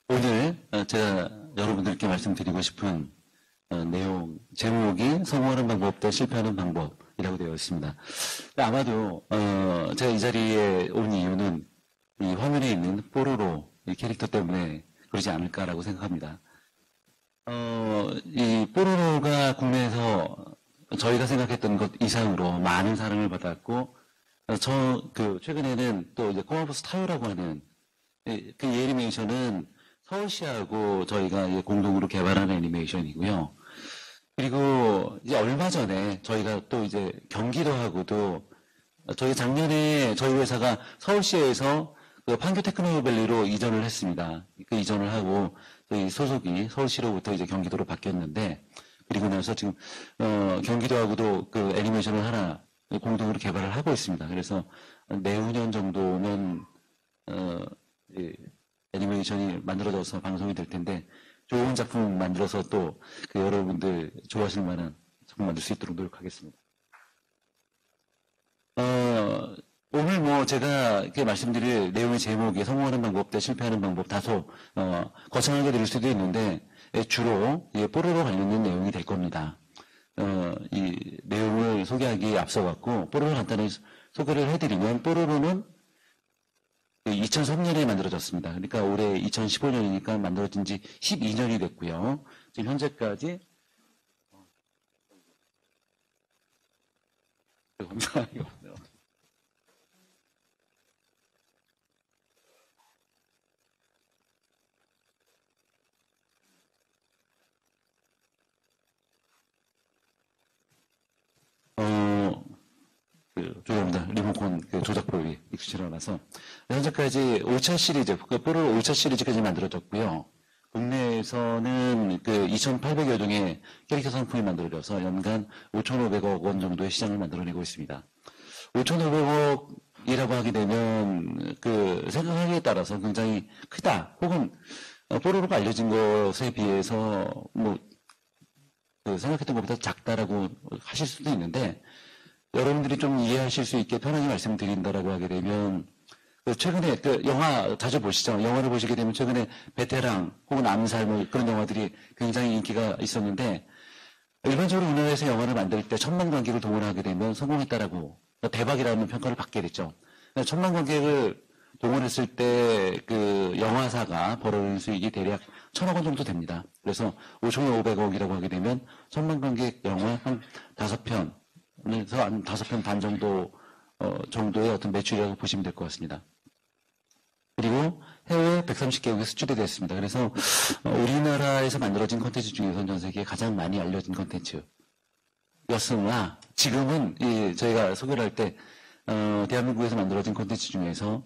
오늘 제가 여러분들께 말씀드리고 싶은 내용, 제목이 성공하는 방법보다 실패하는 방법이라고 되어 있습니다. 아마도 제가 이 자리에 온 이유는 이 화면에 있는 뽀로로 이 캐릭터 때문에 그러지 않을까라고 생각합니다. 이 뽀로로가 국내에서 저희가 생각했던 것 이상으로 많은 사랑을 받았고, 최근에는 또 이제 꼬마버스 타요라고 하는 그 애니메이션은 서울시하고 저희가 공동으로 개발한 애니메이션이고요. 그리고 이제 얼마 전에 저희가 또 이제 경기도하고도 저희 작년에 저희 회사가 서울시에서 그 판교 테크노밸리로 이전을 했습니다. 그 이전을 하고 저희 소속이 서울시로부터 이제 경기도로 바뀌었는데, 그리고 나서 지금 경기도하고도 그 애니메이션을 하나 공동으로 개발을 하고 있습니다. 그래서 내후년 정도면 애니메이션이 만들어져서 방송이 될 텐데, 좋은 작품 만들어서 또 그 여러분들 좋아하실 만한 작품 만들 수 있도록 노력하겠습니다. 오늘 뭐 제가 이렇게 말씀드릴 내용의 제목이 성공하는 방법 대 실패하는 방법, 다소 거창하게 들릴 수도 있는데 주로 뽀로로 관련된 내용이 될 겁니다. 이 내용을 소개하기에 앞서 갖고 뽀로로 간단히 소개를 해드리면, 뽀로로는 2003년에 만들어졌습니다. 그러니까 올해 2015년이니까 만들어진 지 12년이 됐고요. 지금 현재까지 감사해요. 죄송합니다. 리모컨 조작법이 익숙치 않아서. 현재까지 5차 시리즈, 뽀로로 5차 시리즈까지 만들어졌고요. 국내에서는 2,800여 종의 캐릭터 상품이 만들어져서 연간 5,500억 원 정도의 시장을 만들어내고 있습니다. 5,500억이라고 하게 되면 생각하기에 따라서 굉장히 크다, 혹은 뽀로로가 알려진 것에 비해서 생각했던 것보다 작다라고 하실 수도 있는데, 여러분들이 좀 이해하실 수 있게 편하게 말씀드린다라고 하게 되면, 최근에 영화 자주 보시죠. 영화를 보시게 되면 최근에 베테랑 혹은 암살 그런 영화들이 굉장히 인기가 있었는데, 일반적으로 우리나라에서 영화를 만들 때 1,000만 관객을 동원하게 되면 성공했다라고, 대박이라는 평가를 받게 됐죠. 1,000만 관객을 동원했을 때 영화사가 벌어들인 수익이 대략 1,000억 원 정도 됩니다. 그래서 5,500억이라고 하게 되면 1,000만 관객 영화 한 5편, 그래서 한 5편 반 정도의 어떤 매출이라고 보시면 될 것 같습니다. 그리고 해외 130개국에 수출이 됐습니다. 그래서 우리나라에서 만들어진 콘텐츠 중에서 전 세계에 가장 많이 알려진 콘텐츠였으나, 지금은 저희가 소개를 할 때 대한민국에서 만들어진 콘텐츠 중에서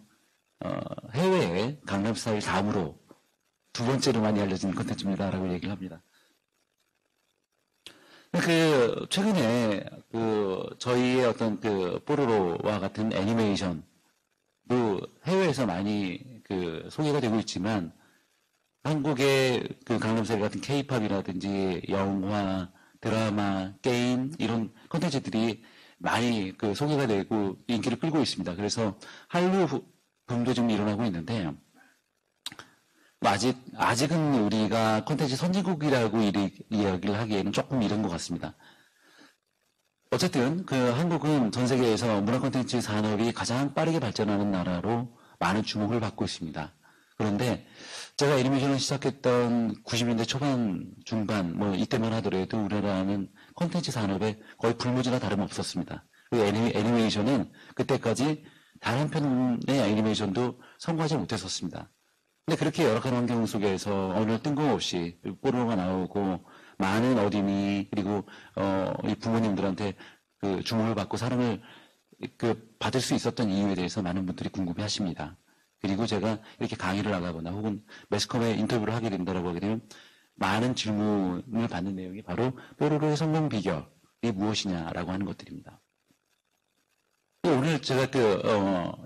해외에 강남스타일 다음으로 두 번째로 많이 알려진 콘텐츠입니다라고 얘기를 합니다. 최근에 저희의 어떤 뽀로로와 같은 애니메이션도 해외에서 많이 소개가 되고 있지만, 한국의 강남스타일 같은 K-팝이라든지 영화, 드라마, 게임 이런 콘텐츠들이 많이 소개가 되고 인기를 끌고 있습니다. 그래서 한류 붐도 좀 일어나고 있는데, 아직은 우리가 콘텐츠 선진국이라고 이야기를 하기에는 조금 이른 것 같습니다. 어쨌든 한국은 전 세계에서 문화 콘텐츠 산업이 가장 빠르게 발전하는 나라로 많은 주목을 받고 있습니다. 그런데 제가 애니메이션을 시작했던 90년대 초반, 중반 이때만 하더라도 우리나라는 콘텐츠 산업에 거의 불모지나 다름없었습니다. 애니메이션은 그때까지 단 한 편의 애니메이션도 성공하지 못했었습니다. 근데 그렇게 열악한 환경 속에서 어느 뜬금없이 뽀로로가 나오고 많은 어린이, 그리고 이 부모님들한테 주목을 받고 사랑을 받을 수 있었던 이유에 대해서 많은 분들이 궁금해 하십니다. 그리고 제가 이렇게 강의를 나가거나 혹은 매스컴에 인터뷰를 하게 된다고 하게 되면 많은 질문을 받는 내용이 바로 뽀로로의 성공 비결이 무엇이냐라고 하는 것들입니다. 오늘 제가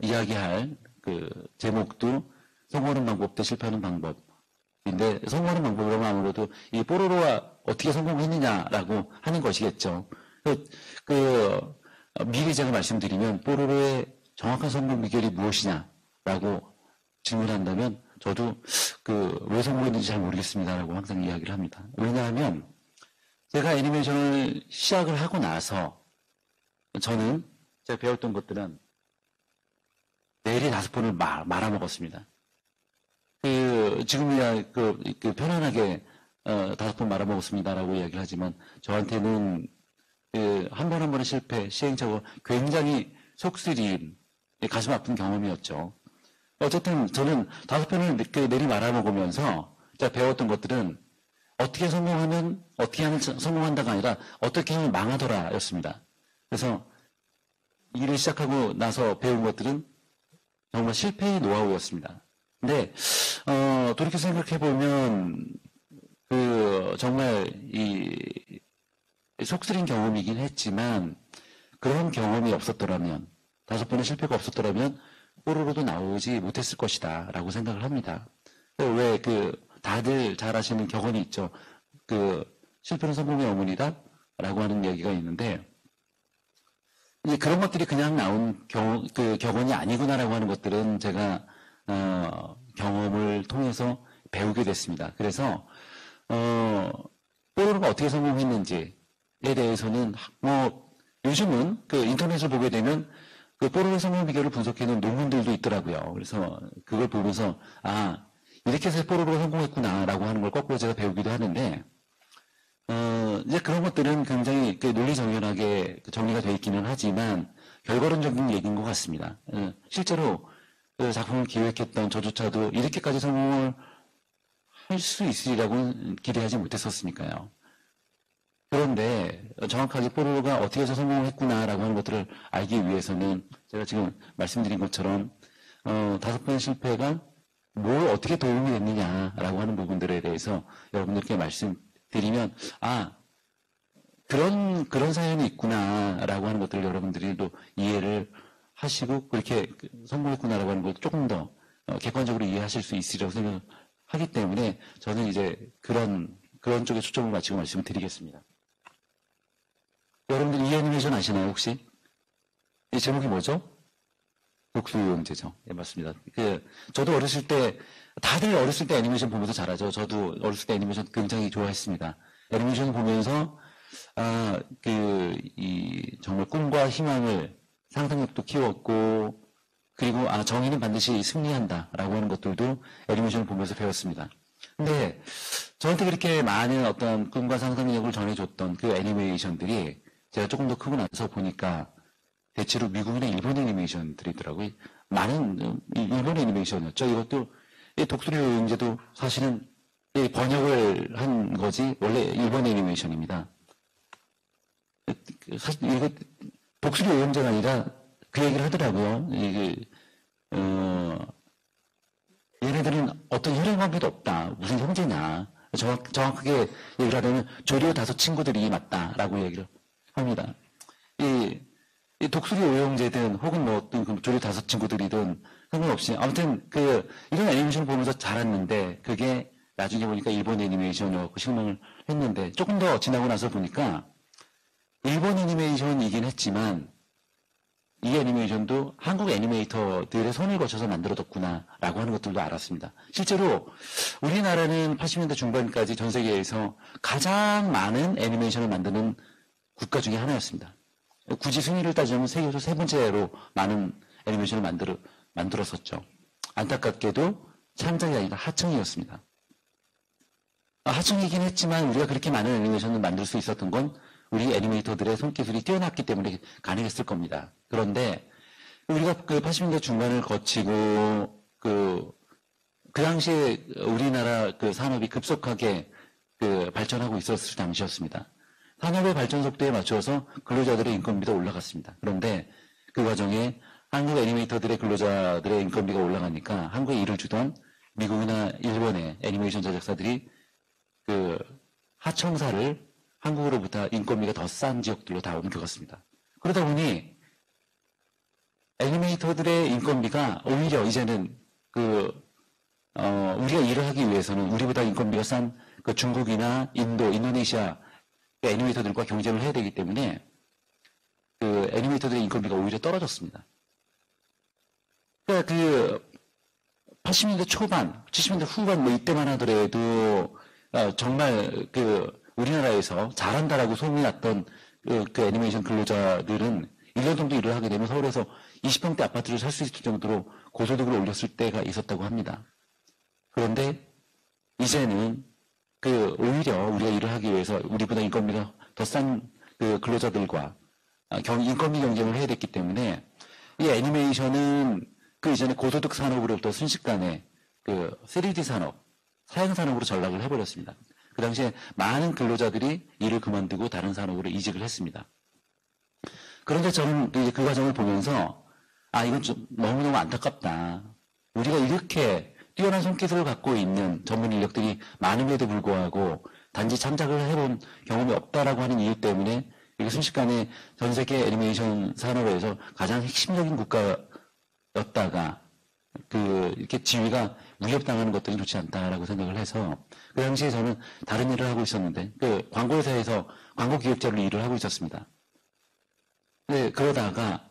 이야기할 제목도 성공하는 방법 대 실패하는 방법인데, 성공하는 방법이라면 아무래도 이 뽀로로가 어떻게 성공했느냐라고 하는 것이겠죠. 미리 제가 말씀드리면 뽀로로의 정확한 성공 비결이 무엇이냐라고 질문한다면 저도 왜 성공했는지 잘 모르겠습니다라고 항상 이야기를 합니다. 왜냐하면 제가 애니메이션을 시작을 하고 나서 저는 제가 배웠던 것들은 내일이 5번을 말아먹었습니다. 지금이야 편안하게 5번 말아먹었습니다라고 이야기를 하지만 저한테는 한 번 한 번의 실패, 시행착오 굉장히 속쓰린 가슴 아픈 경험이었죠. 어쨌든 저는 5번을 내리 말아먹으면서 제가 배웠던 것들은 어떻게 성공하면 어떻게 하면 성공한다가 아니라 어떻게 하면 망하더라였습니다. 그래서 일을 시작하고 나서 배운 것들은 정말 실패의 노하우였습니다. 근데 돌이켜 생각해 보면 정말 이 속쓰린 경험이긴 했지만 그런 경험이 없었더라면 5번의 실패가 없었더라면 뽀로로도 나오지 못했을 것이다라고 생각을 합니다. 왜 다들 잘 아시는 격언이 있죠. 실패는 성공의 어머니다라고 하는 얘기가 있는데 이제 그런 것들이 그냥 나온 격언이 아니구나라고 하는 것들은 제가 경험을 통해서 배우게 됐습니다. 그래서 뽀로로가 어떻게 성공했는지에 대해서는 요즘은 인터넷을 보게 되면 뽀로로 성공 비결을 분석해놓은 논문들도 있더라고요. 그래서 그걸 보면서 이렇게 해서 뽀로로가 성공했구나라고 하는 걸 거꾸로 제가 배우기도 하는데 이제 그런 것들은 굉장히 논리정연하게 정리가 되어 있기는 하지만 결과론적인 얘기인 것 같습니다. 실제로 작품을 기획했던 저조차도 이렇게까지 성공을 할 수 있으리라고 기대하지 못했었으니까요. 그런데 정확하게 뽀로로가 어떻게 해서 성공을 했구나라고 하는 것들을 알기 위해서는 제가 지금 말씀드린 것처럼 5번의 실패가 뭘 어떻게 도움이 됐느냐라고 하는 부분들에 대해서 여러분들께 말씀드리면 그런 사연이 있구나라고 하는 것들을 여러분들이 또 이해를 하시고 그렇게 성공했구나라고 하는 것을 조금 더 객관적으로 이해하실 수 있으리라고 생각하기 때문에 저는 이제 그런 쪽에 초점을 맞추고 말씀을 드리겠습니다. 여러분들 이 애니메이션 아시나요 혹시? 이 제목이 뭐죠? 독수리용제죠. 예, 맞습니다. 저도 다들 어렸을 때 애니메이션 보면서 자라죠. 저도 어렸을 때 애니메이션 굉장히 좋아했습니다. 애니메이션 보면서, 정말 꿈과 희망을, 상상력도 키웠고, 그리고, 정의는 반드시 승리한다라고 하는 것들도 애니메이션을 보면서 배웠습니다. 근데, 저한테 그렇게 많은 어떤 꿈과 상상력을 전해줬던 그 애니메이션들이 제가 조금 더 크고 나서 보니까 대체로 미국이나 일본 애니메이션들이더라고요. 많은 일본 애니메이션이었죠. 이것도 독수리 여행제도 사실은 번역을 한 거지 원래 일본 애니메이션입니다. 사실 이거 독수리 여행제가 아니라 그 얘기를 하더라고요. 얘네들은 어떤 혈연 관계도 없다. 무슨 형제냐. 정확하게 얘기를 하자면 조류 5 친구들이 맞다라고 얘기를 합니다. 이 독수리 오용제든 혹은 어떤 조류 5 친구들이든 상관없이 아무튼 이런 애니메이션을 보면서 자랐는데 그게 나중에 보니까 일본 애니메이션이었고 실망을 했는데 조금 더 지나고 나서 보니까 일본 애니메이션이긴 했지만 이 애니메이션도 한국 애니메이터들의 손을 거쳐서 만들어졌구나라고 하는 것들도 알았습니다. 실제로 우리나라는 80년대 중반까지 전 세계에서 가장 많은 애니메이션을 만드는 국가 중에 하나였습니다. 굳이 순위를 따지면 세계에서 3번째로 많은 애니메이션을 만들었었죠. 안타깝게도 창작이 아니라 하청이었습니다. 하청이긴 했지만 우리가 그렇게 많은 애니메이션을 만들 수 있었던 건 우리 애니메이터들의 손기술이 뛰어났기 때문에 가능했을 겁니다. 그런데 우리가 80년대 중반을 거치고 그 당시에 우리나라 산업이 급속하게 발전하고 있었을 당시였습니다. 산업의 발전 속도에 맞춰서 근로자들의 인건비도 올라갔습니다. 그런데 그 과정에 한국 애니메이터들의 근로자들의 인건비가 올라가니까 한국에 일을 주던 미국이나 일본의 애니메이션 제작사들이 하청사를 한국으로부터 인건비가 더 싼 지역들로 다 옮겨갔습니다. 그러다 보니 애니메이터들의 인건비가 오히려 이제는 우리가 일을 하기 위해서는 우리보다 인건비가 싼 중국이나 인도, 인도네시아 애니메이터들과 경쟁을 해야 되기 때문에 애니메이터들의 인건비가 오히려 떨어졌습니다. 그러니까 80년대 초반, 70년대 후반 뭐 이때만 하더라도 정말 우리나라에서 잘한다라고 소문이 났던 그 애니메이션 근로자들은 1년 정도 일을 하게 되면 서울에서 20평대 아파트를 살 수 있을 정도로 고소득을 올렸을 때가 있었다고 합니다. 그런데 이제는 오히려 우리가 일을 하기 위해서 우리보다 인건비가 더 싼 근로자들과 인건비 경쟁을 해야 됐기 때문에 이 애니메이션은 그 이전에 고소득 산업으로부터 순식간에 3D 산업, 사양 산업으로 전락을 해버렸습니다. 그 당시에 많은 근로자들이 일을 그만두고 다른 산업으로 이직을 했습니다. 그런데 저는 이제 그 과정을 보면서 이건 좀 너무너무 안타깝다. 우리가 이렇게 뛰어난 손기술을 갖고 있는 전문 인력들이 많음에도 불구하고 단지 창작을 해본 경험이 없다라고 하는 이유 때문에 이게 순식간에 전 세계 애니메이션 산업에서 가장 핵심적인 국가였다가 이렇게 지위가 위협당하는 것들이 좋지 않다라고 생각을 해서 그 당시에 저는 다른 일을 하고 있었는데 광고회사에서 광고 기획자로 일을 하고 있었습니다. 네, 그러다가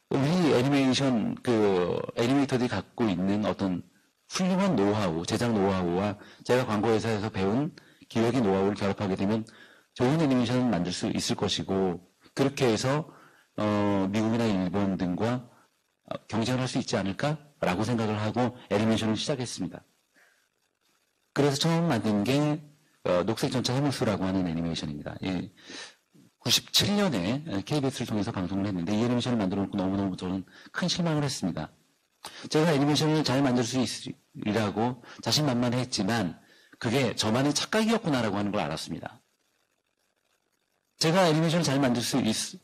우리 애니메이션 애니메이터들이 갖고 있는 어떤 훌륭한 노하우, 제작 노하우와 제가 광고회사에서 배운 기획의 노하우를 결합하게 되면 좋은 애니메이션을 만들 수 있을 것이고 그렇게 해서 미국이나 일본 등과 경쟁을 할 수 있지 않을까라고 생각을 하고 애니메이션을 시작했습니다. 그래서 처음 만든 게 녹색 전차 해무수라고 하는 애니메이션입니다. 97년에 KBS를 통해서 방송을 했는데 이 애니메이션을 만들어 놓고 너무너무 저는 큰 실망을 했습니다. 제가 애니메이션을 잘 만들 수 있으리라고 자신만만했지만 그게 저만의 착각이었구나라고 하는 걸 알았습니다. 제가 애니메이션을 잘 만들 수 있을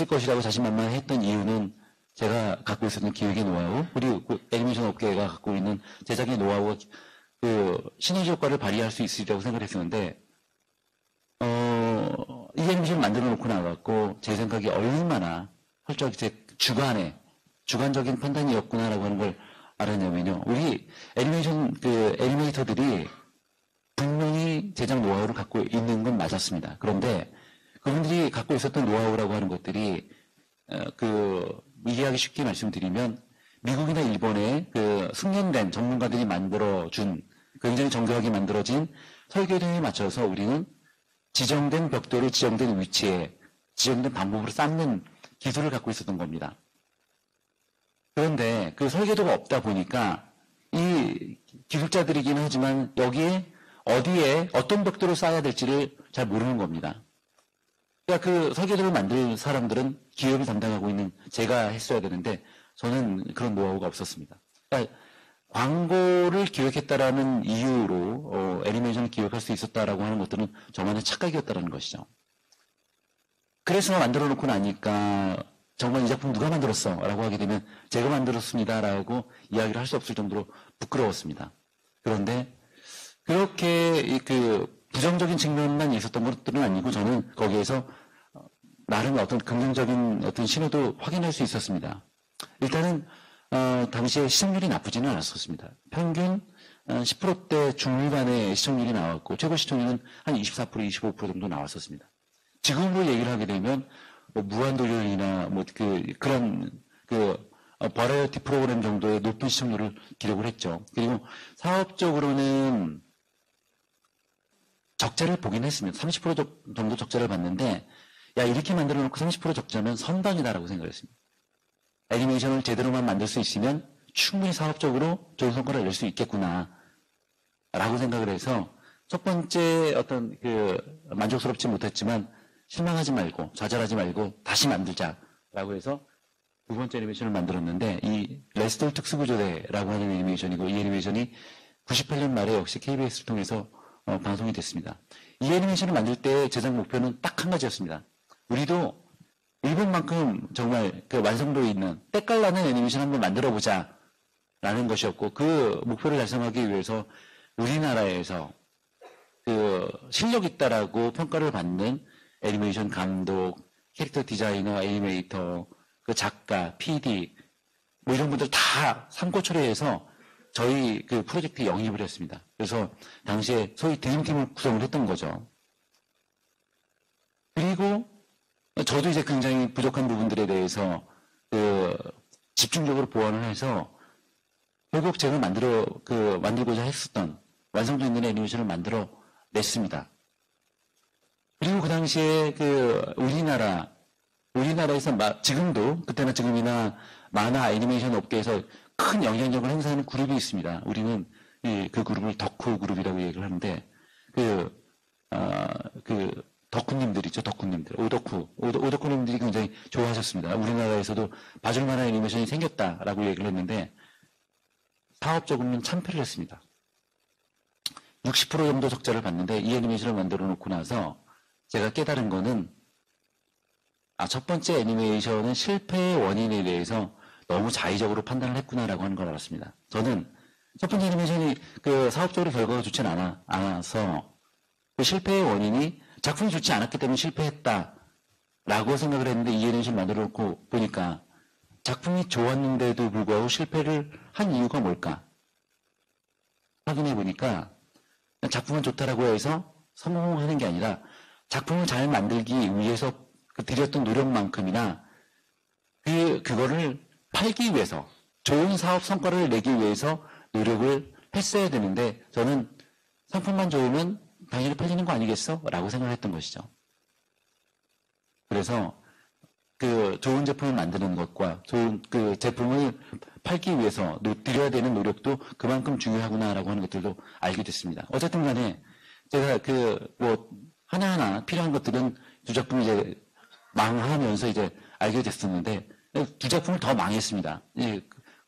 것이라고 자신만만했던 이유는 제가 갖고 있었던 기획의 노하우, 그리고 애니메이션 업계가 갖고 있는 제작의 노하우가 시너지 효과를 발휘할 수 있으리라고 생각했었는데 이 애니메이션을 만들어 놓고 나갔고 제 생각이 얼마나 홀짝 제 주관적인 판단이었구나라고 하는 걸 알았냐면요. 우리 애니메이터들이 분명히 제작 노하우를 갖고 있는 건 맞았습니다. 그런데 그분들이 갖고 있었던 노하우라고 하는 것들이 이해하기 쉽게 말씀드리면 미국이나 일본의 숙련된 전문가들이 만들어준 굉장히 정교하게 만들어진 설계도에 맞춰서 우리는 지정된 벽돌을 지정된 위치에 지정된 방법으로 쌓는 기술을 갖고 있었던 겁니다. 그런데 그 설계도가 없다 보니까 이 기술자들이긴 하지만 여기에 어디에 어떤 벽돌을 쌓아야 될지를 잘 모르는 겁니다. 그러니까 그 설계도를 만들 사람들은 기획을 담당하고 있는 제가 했어야 되는데 저는 그런 노하우가 없었습니다. 그러니까 광고를 기획했다라는 이유로 애니메이션을 기획할 수 있었다라고 하는 것들은 저만의 착각이었다라는 것이죠. 그래서 만들어 놓고 나니까 정말 이 작품 누가 만들었어? 라고 하게 되면 제가 만들었습니다. 라고 이야기를 할 수 없을 정도로 부끄러웠습니다. 그런데 그렇게 부정적인 측면만 있었던 것들은 아니고 저는 거기에서 나름 어떤 긍정적인 어떤 신호도 확인할 수 있었습니다. 일단은 당시에 시청률이 나쁘지는 않았었습니다. 평균 10%대 중후반의 시청률이 나왔고 최고 시청률은 한 24%, 25% 정도 나왔었습니다. 지금으로 얘기를 하게 되면 무한도전이나 그런 버라이어티 프로그램 정도의 높은 시청률을 기록을 했죠. 그리고 사업적으로는 적자를 보긴 했습니다. 30% 정도 적자를 봤는데 이렇게 만들어 놓고 30% 적자면 선방이다라고 생각했습니다. 애니메이션을 제대로만 만들 수 있으면 충분히 사업적으로 좋은 성과를 낼 수 있겠구나 라고 생각을 해서 첫 번째 어떤 만족스럽지 못했지만 실망하지 말고 좌절하지 말고 다시 만들자라고 해서 두 번째 애니메이션을 만들었는데 이 레스톨 특수구조대라고 하는 애니메이션이고 이 애니메이션이 98년 말에 역시 KBS를 통해서 방송이 됐습니다. 이 애니메이션을 만들 때 제작 목표는 딱 한 가지였습니다. 우리도 일본만큼 정말 완성도에 있는 때깔나는 애니메이션 한번 만들어보자 라는 것이었고 그 목표를 달성하기 위해서 우리나라에서 실력 있다라고 평가를 받는 애니메이션 감독, 캐릭터 디자이너, 애니메이터, 작가, PD 이런 분들 다 삼고초려해서 저희 프로젝트에 영입을 했습니다. 그래서 당시에 소위 드림팀을 구성을 했던 거죠. 그리고 저도 이제 굉장히 부족한 부분들에 대해서 집중적으로 보완을 해서 결국 제가 만들고자 했었던 완성도 있는 애니메이션을 만들어 냈습니다. 그리고 그 당시에 우리나라에서 지금도 그때나 지금이나 만화 애니메이션 업계에서 큰 영향력을 행사하는 그룹이 있습니다. 우리는 그 그룹을 덕후 그룹이라고 얘기를 하는데 덕후님들이죠, 덕후님들. 오덕후님들이 굉장히 좋아하셨습니다. 우리나라에서도 봐줄 만한 애니메이션이 생겼다라고 얘기를 했는데 사업적으로는 참패를 했습니다. 60% 정도 적자를 봤는데 이 애니메이션을 만들어 놓고 나서 제가 깨달은 거는 첫 번째 애니메이션은 실패의 원인에 대해서 너무 자의적으로 판단을 했구나라고 하는 걸 알았습니다. 저는 첫 번째 애니메이션이 사업적으로 결과가 좋진 않아서 그 실패의 원인이 작품이 좋지 않았기 때문에 실패했다라고 생각을 했는데 이 애니메이션을 만들어 놓고 보니까 작품이 좋았는데도 불구하고 실패를 한 이유가 뭘까? 확인해 보니까 작품은 좋다라고 해서 성공하는 게 아니라 작품을 잘 만들기 위해서 들였던 노력만큼이나 그거를 팔기 위해서 좋은 사업 성과를 내기 위해서 노력을 했어야 되는데 저는 상품만 좋으면 당연히 팔리는 거 아니겠어? 라고 생각을 했던 것이죠. 그래서 좋은 제품을 만드는 것과 좋은 제품을 팔기 위해서 들여야 되는 노력도 그만큼 중요하구나라고 하는 것들도 알게 됐습니다. 어쨌든 간에 제가 하나하나 필요한 것들은 두 작품이 이제 망하면서 이제 알게 됐었는데 두 작품을 더 망했습니다. 근데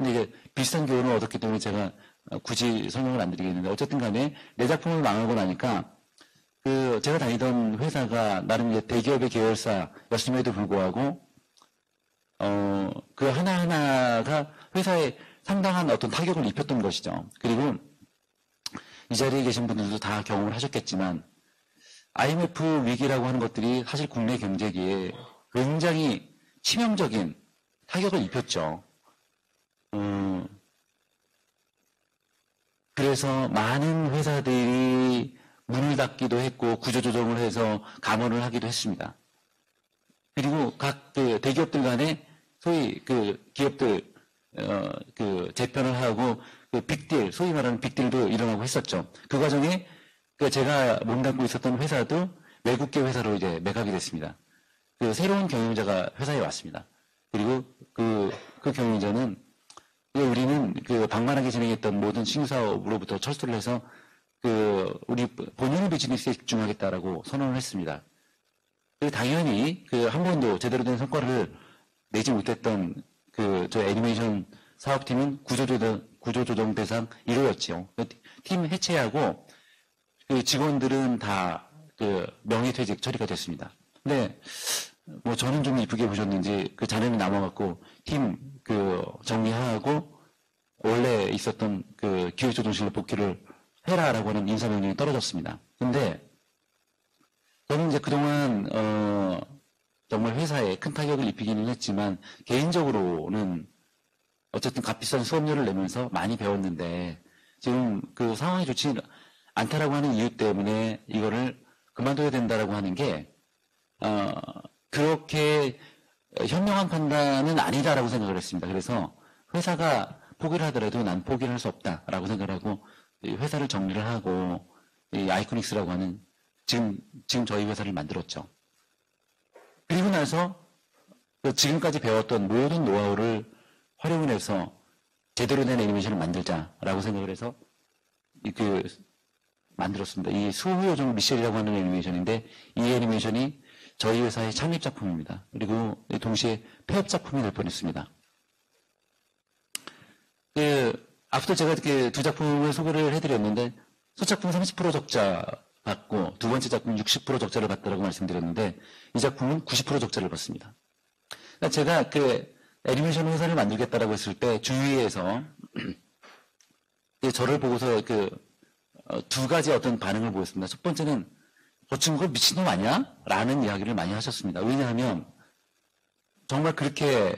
이게 비슷한 교훈을 얻었기 때문에 제가 굳이 설명을 안 드리겠는데 어쨌든 간에 내 작품을 망하고 나니까 제가 다니던 회사가 나름 이제 대기업의 계열사였음에도 불구하고 그 하나하나가 회사에 상당한 어떤 타격을 입혔던 것이죠. 그리고 이 자리에 계신 분들도 다 경험을 하셨겠지만 IMF 위기라고 하는 것들이 사실 국내 경제기에 굉장히 치명적인 타격을 입혔죠. 그래서 많은 회사들이 문을 닫기도 했고 구조조정을 해서 감원을 하기도 했습니다. 그리고 각 대기업들 간에 소위 기업들 재편을 하고 빅딜, 소위 말하는 빅딜도 일어나고 했었죠. 그 과정에 제가 몸담고 있었던 회사도 외국계 회사로 이제 매각이 됐습니다. 새로운 경영자가 회사에 왔습니다. 그리고 그 경영자는 우리는 방만하게 진행했던 모든 신규사업으로부터 철수를 해서 우리 본연의 비즈니스에 집중하겠다라고 선언을 했습니다. 당연히 한 번도 제대로 된 성과를 내지 못했던 저 애니메이션 사업팀은 구조조정 대상 1호였죠. 팀 해체하고 직원들은 다 명예퇴직 처리가 됐습니다. 근데 저는 좀 이쁘게 보셨는지 잔해는 남아갖고 팀 정리하고 원래 있었던 기획조정실로 복귀를 해라라고 하는 인사명령이 떨어졌습니다. 근데 저는 이제 그동안 정말 회사에 큰 타격을 입히기는 했지만 개인적으로는 어쨌든 값비싼 수업료를 내면서 많이 배웠는데 지금 상황이 좋지 않다라고 하는 이유 때문에 이거를 그만둬야 된다라고 하는 게 그렇게 현명한 판단은 아니다라고 생각을 했습니다. 그래서 회사가 포기를 하더라도 난 포기를 할 수 없다라고 생각을 하고 회사를 정리를 하고 이 아이코닉스라고 하는 지금 저희 회사를 만들었죠. 그리고 나서 지금까지 배웠던 모든 노하우를 활용을 해서 제대로 된 애니메이션을 만들자라고 생각을 해서 만들었습니다. 이 수호요정 미셸이라고 하는 애니메이션인데 이 애니메이션이 저희 회사의 창립 작품입니다. 그리고 동시에 폐업 작품이 될 뻔했습니다. 앞서 제가 이렇게 두 작품을 소개를 해드렸는데 첫 작품 30% 적자 받고 두 번째 작품 60% 적자를 봤다라고 말씀드렸는데 이 작품은 90% 적자를 봤습니다. 그러니까 제가 애니메이션 회사를 만들겠다라고 했을 때 주위에서 저를 보고서 두 가지 어떤 반응을 보였습니다. 첫 번째는 저 친구가 미친놈 아니야? 라는 이야기를 많이 하셨습니다. 왜냐하면 정말 그렇게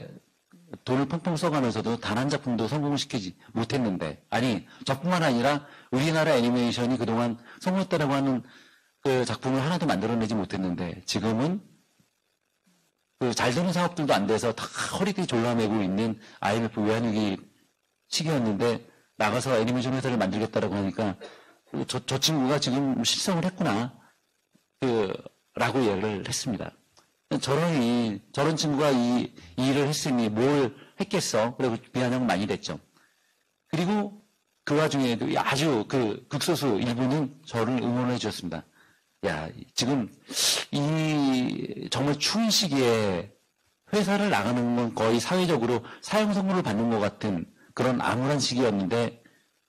돈을 펑펑 써가면서도 단 한 작품도 성공을 시키지 못했는데 아니 저뿐만 아니라 우리나라 애니메이션이 그동안 성공했다라고 하는 작품을 하나도 만들어내지 못했는데 지금은 잘 되는 사업들도 안 돼서 다 허리띠 졸라매고 있는 IMF 외환위기 시기였는데 나가서 애니메이션 회사를 만들겠다라고 하니까 저 친구가 지금 실성을 했구나. 라고 이야기를 했습니다. 저런 친구가 이 일을 했으니 뭘 했겠어. 그리고 비아냥 많이 됐죠. 그리고 그 와중에도 아주 극소수 일부는 저를 응원해 주셨습니다. 야, 지금 정말 추운 시기에 회사를 나가는 건 거의 사회적으로 사형 선고를 받는 것 같은 그런 암울한 시기였는데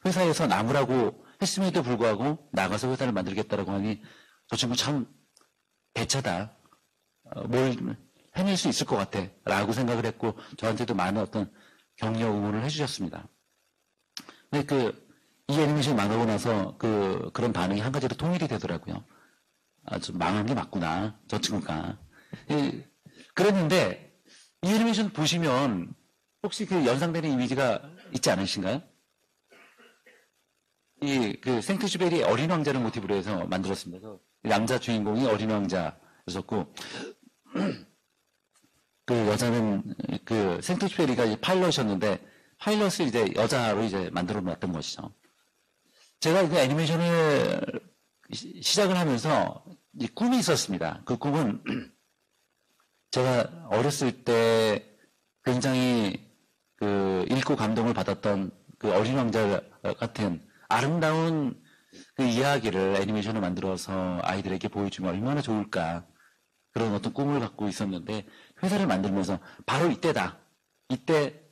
회사에서 나무라고 했음에도 불구하고 나가서 회사를 만들겠다라고 하니 저 친구 참 대차다. 뭘 해낼 수 있을 것 같아. 라고 생각을 했고 저한테도 많은 어떤 격려 응원을 해주셨습니다. 근데 이 애니메이션 망하고 나서 그런 반응이 한 가지로 통일이 되더라고요. 아, 좀 망한 게 맞구나. 저 친구가. 그랬는데 이 애니메이션 보시면 혹시 연상되는 이미지가 있지 않으신가요? 생트주베리 어린 왕자를 모티브로 해서 만들었습니다. 그래서 남자 주인공이 어린 왕자였었고, 여자는 생트주베리가 파일럿이었는데, 파일럿을 이제 여자로 이제 만들어 놨던 것이죠. 제가 그 애니메이션을 시작을 하면서 이 꿈이 있었습니다. 그 꿈은 제가 어렸을 때 굉장히 읽고 감동을 받았던 어린 왕자 같은 아름다운 이야기를 애니메이션을 만들어서 아이들에게 보여주면 얼마나 좋을까. 그런 어떤 꿈을 갖고 있었는데 회사를 만들면서 바로 이때다. 이때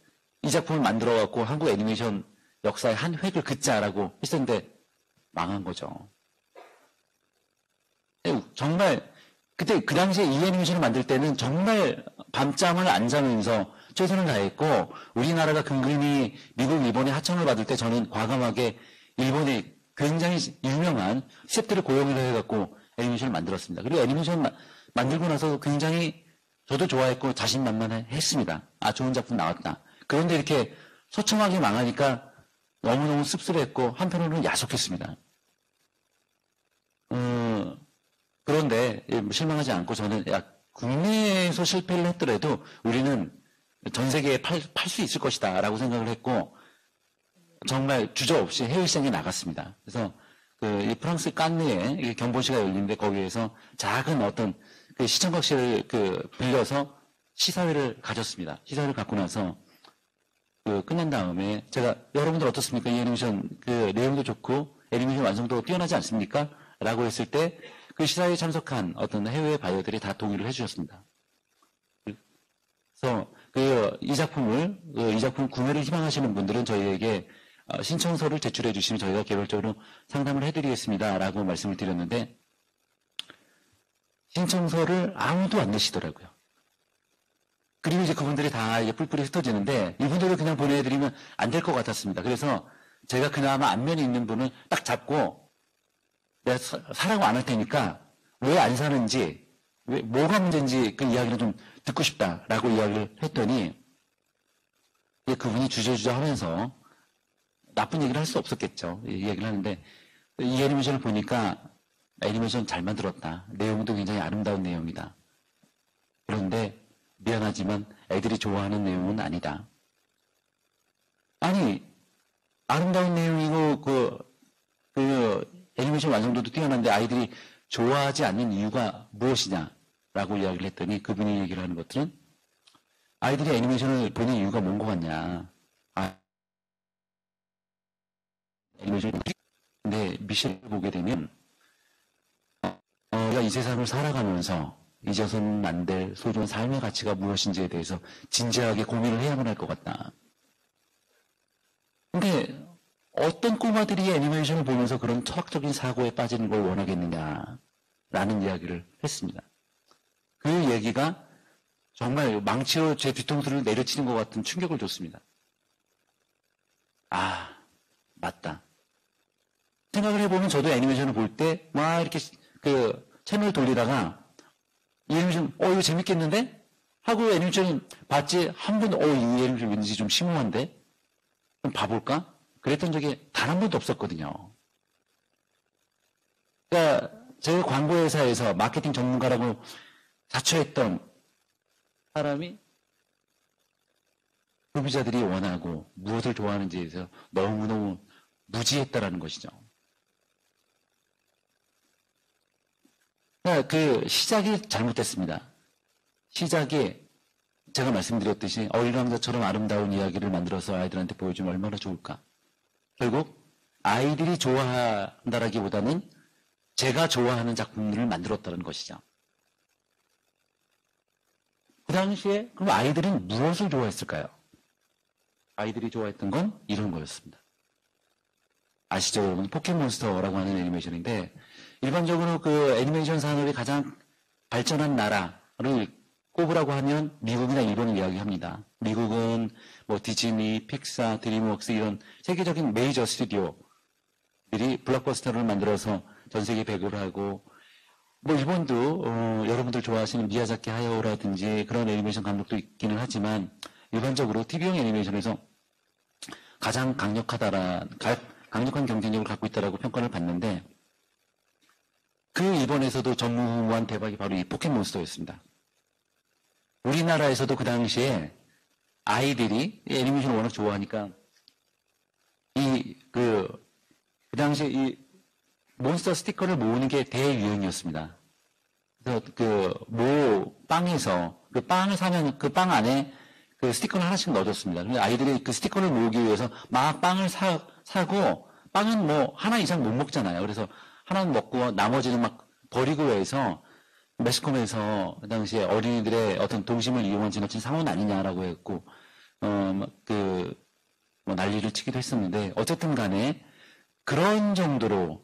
이 작품을 만들어갖고 한국 애니메이션 역사의 한 획을 긋자라고 했었는데 망한 거죠. 정말 그때 그 당시에 이 애니메이션을 만들 때는 정말 밤잠을 안 자면서 최선을 다했고 우리나라가 근근히 미국, 일본의 하청을 받을 때 저는 과감하게 일본의 굉장히 유명한 셰프들을 고용을 해갖고 애니메이션을 만들었습니다. 그리고 애니메이션 만들고 나서 굉장히 저도 좋아했고 자신만만했습니다. 아, 좋은 작품 나왔다. 그런데 이렇게 처참하게 망하니까 너무너무 씁쓸했고 한편으로는 야속했습니다. 그런데 실망하지 않고 저는 국내에서 실패를 했더라도 우리는 전 세계에 팔 수 있을 것이다 라고 생각을 했고 정말 주저없이 해외 시장에 나갔습니다. 그래서 이 프랑스 깐느에 경보시가 열리는데 거기에서 작은 어떤 시청각실을 빌려서 시사회를 가졌습니다. 시사회를 갖고 나서 끝난 다음에 제가 여러분들 어떻습니까? 이 애니메이션 내용도 좋고 애니메이션 완성도 뛰어나지 않습니까? 라고 했을 때 그 시사회에 참석한 어떤 해외 바이어들이 다 동의를 해주셨습니다. 그래서 이 작품 구매를 희망하시는 분들은 저희에게 신청서를 제출해 주시면 저희가 개별적으로 상담을 해드리겠습니다. 라고 말씀을 드렸는데 신청서를 아무도 안 내시더라고요. 그리고 이제 그분들이 다 이제 뿔뿔이 흩어지는데 이분들을 그냥 보내드리면 안 될 것 같았습니다. 그래서 제가 그나마 안면에 있는 분을 딱 잡고 내가 사라고 안 할 테니까 왜 안 사는지 뭐가 문제인지 그 이야기를 좀 듣고 싶다라고 이야기를 했더니 그분이 주저주저 하면서 나쁜 얘기를 할 수 없었겠죠. 이 얘기를 하는데 이 애니메이션을 보니까 애니메이션 잘 만들었다. 내용도 굉장히 아름다운 내용이다. 그런데 미안하지만 애들이 좋아하는 내용은 아니다. 아니 아름다운 내용이고 애니메이션 완성도도 뛰어난데 아이들이 좋아하지 않는 이유가 무엇이냐라고 이야기를 했더니 그분이 얘기를 하는 것들은 아이들이 애니메이션을 보는 이유가 뭔 것 같냐. 근데 미셸을 보게 되면 우리가 이 세상을 살아가면서 잊어서는 안 될 소중한 삶의 가치가 무엇인지에 대해서 진지하게 고민을 해야만 할 것 같다. 근데 어떤 꼬마들이 애니메이션을 보면서 그런 철학적인 사고에 빠지는 걸 원하겠느냐라는 이야기를 했습니다. 그 얘기가 정말 망치로 제 뒤통수를 내려치는 것 같은 충격을 줬습니다. 아, 맞다. 생각을 해보면 저도 애니메이션을 볼 때 막 이렇게 채널 돌리다가 이 애니메이션 이거 재밌겠는데? 하고 애니메이션 봤지 한 번 이 애니메이션 왠지 좀 심오한데? 그럼 봐볼까? 그랬던 적이 단 한 번도 없었거든요. 그러니까 제 광고회사에서 마케팅 전문가라고 자처했던 사람이 소비자들이 원하고 무엇을 좋아하는지에 대해서 너무너무 무지했다라는 것이죠. 그 시작이 잘못됐습니다. 시작이 제가 말씀드렸듯이 어린 왕자처럼 아름다운 이야기를 만들어서 아이들한테 보여주면 얼마나 좋을까. 결국 아이들이 좋아한다라기보다는 제가 좋아하는 작품들을 만들었다는 것이죠. 그 당시에 그럼 아이들은 무엇을 좋아했을까요? 아이들이 좋아했던 건 이런 거였습니다. 아시죠, 여러분? 포켓몬스터라고 하는 애니메이션인데 일반적으로 그 애니메이션 산업이 가장 발전한 나라를 꼽으라고 하면 미국이나 일본을 이야기합니다. 미국은 뭐 디즈니, 픽사, 드림웍스 이런 세계적인 메이저 스튜디오들이 블록버스터를 만들어서 전 세계 배급을 하고 뭐 일본도 여러분들 좋아하시는 미야자키 하야오라든지 그런 애니메이션 감독도 있기는 하지만 일반적으로 TV용 애니메이션에서 가장 강력한 경쟁력을 갖고 있다라고 평가를 받는데 그 일본에서도 전무후무한 대박이 바로 이 포켓몬스터였습니다. 우리나라에서도 그 당시에 아이들이 애니메이션을 워낙 좋아하니까 그 당시에 이 몬스터 스티커를 모으는 게 대유행이었습니다. 그래서 빵에서 그 빵을 사면 그 빵 안에 그 스티커를 하나씩 넣어줬습니다. 그래서 아이들이 그 스티커를 모으기 위해서 막 빵을 사고 빵은 뭐 하나 이상 못 먹잖아요. 그래서 하나는 먹고 나머지는 막 버리고 해서 매스컴에서 그 당시에 어린이들의 어떤 동심을 이용한 지나친 상황은 아니냐라고 했고, 난리를 치기도 했었는데, 어쨌든 간에 그런 정도로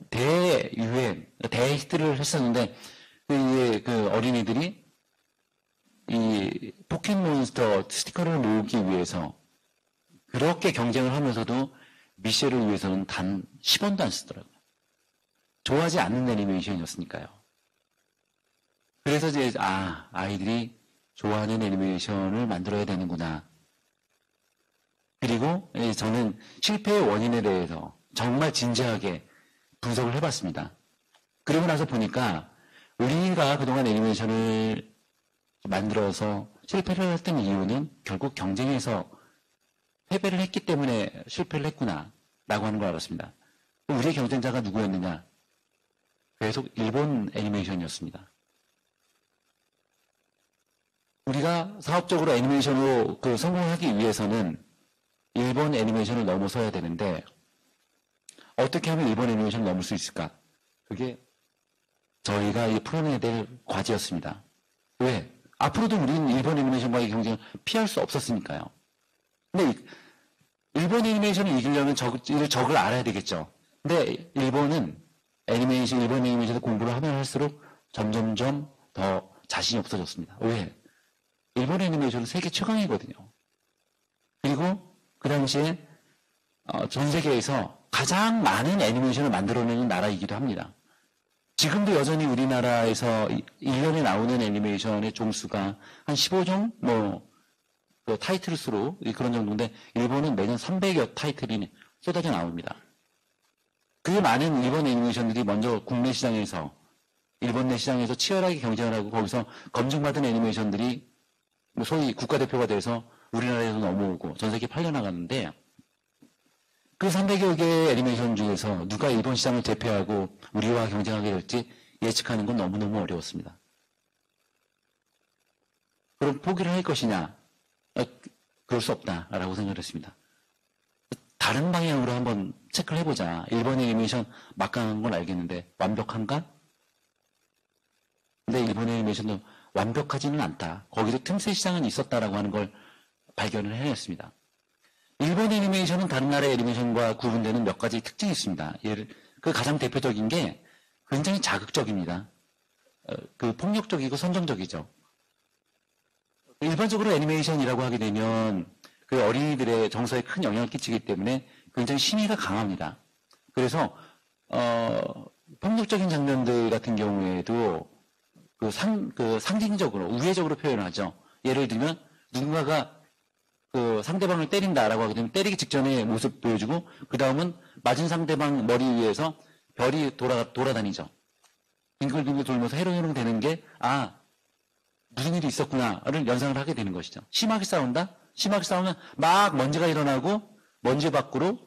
대히트를 했었는데, 그 어린이들이 이 포켓몬스터 스티커를 모으기 위해서 그렇게 경쟁을 하면서도 미셸을 위해서는 단 10원도 안 쓰더라고요. 좋아하지 않는 애니메이션이었으니까요. 그래서 이제 아이들이 좋아하는 애니메이션을 만들어야 되는구나. 그리고 저는 실패의 원인에 대해서 정말 진지하게 분석을 해봤습니다. 그러고 나서 보니까 우리가 그동안 애니메이션을 만들어서 실패를 했던 이유는 결국 경쟁에서 패배를 했기 때문에 실패를 했구나 라고 하는 걸 알았습니다. 우리의 경쟁자가 누구였느냐? 계속 일본 애니메이션이었습니다. 우리가 사업적으로 애니메이션으로 성공하기 위해서는 일본 애니메이션을 넘어서야 되는데 어떻게 하면 일본 애니메이션을 넘을 수 있을까? 그게 저희가 풀어내야 될 과제였습니다. 왜? 앞으로도 우리는 일본 애니메이션과의 경쟁을 피할 수 없었으니까요. 근데 일본 애니메이션을 이기려면 적을 알아야 되겠죠. 근데 일본 애니메이션을 공부를 하면 할수록 점점점 더 자신이 없어졌습니다. 왜? 일본 애니메이션은 세계 최강이거든요. 그리고 그 당시에 전 세계에서 가장 많은 애니메이션을 만들어내는 나라이기도 합니다. 지금도 여전히 우리나라에서 1년에 나오는 애니메이션의 종수가 한 15종? 타이틀 수로 그런 정도인데, 일본은 매년 300여 타이틀이 쏟아져 나옵니다. 그 많은 일본 애니메이션들이 먼저 국내 시장에서, 일본 내 시장에서 치열하게 경쟁을 하고 거기서 검증받은 애니메이션들이 소위 국가대표가 돼서 우리나라에서 넘어오고 전 세계에 팔려나가는데, 그 300여 개의 애니메이션 중에서 누가 일본 시장을 대표하고 우리와 경쟁하게 될지 예측하는 건 너무너무 어려웠습니다. 그럼 포기를 할 것이냐? 그럴 수 없다라고 생각을 했습니다. 다른 방향으로 한번 체크를 해보자. 일본 애니메이션 막강한 건 알겠는데 완벽한가? 근데 일본 애니메이션도 완벽하지는 않다. 거기도 틈새 시장은 있었다라고 하는 걸 발견을 해냈습니다. 일본 애니메이션은 다른 나라의 애니메이션과 구분되는 몇 가지 특징이 있습니다. 그 가장 대표적인 게 굉장히 자극적입니다. 폭력적이고 선정적이죠. 일반적으로 애니메이션이라고 하게 되면 그 어린이들의 정서에 큰 영향을 끼치기 때문에 굉장히 심의가 강합니다. 그래서 폭력적인 장면들 같은 경우에도 상징적으로 우회적으로 표현하죠. 예를 들면 누군가가 상대방을 때린다라고 하게 되면 때리기 직전의 모습 보여주고 그 다음은 맞은 상대방 머리 위에서 별이 돌아다니죠. 빙글빙글 돌면서 해롱해롱 되는 게 무슨 일이 있었구나를 연상을 하게 되는 것이죠. 심하게 싸운다? 심하게 싸우면 막 먼지가 일어나고 먼지 밖으로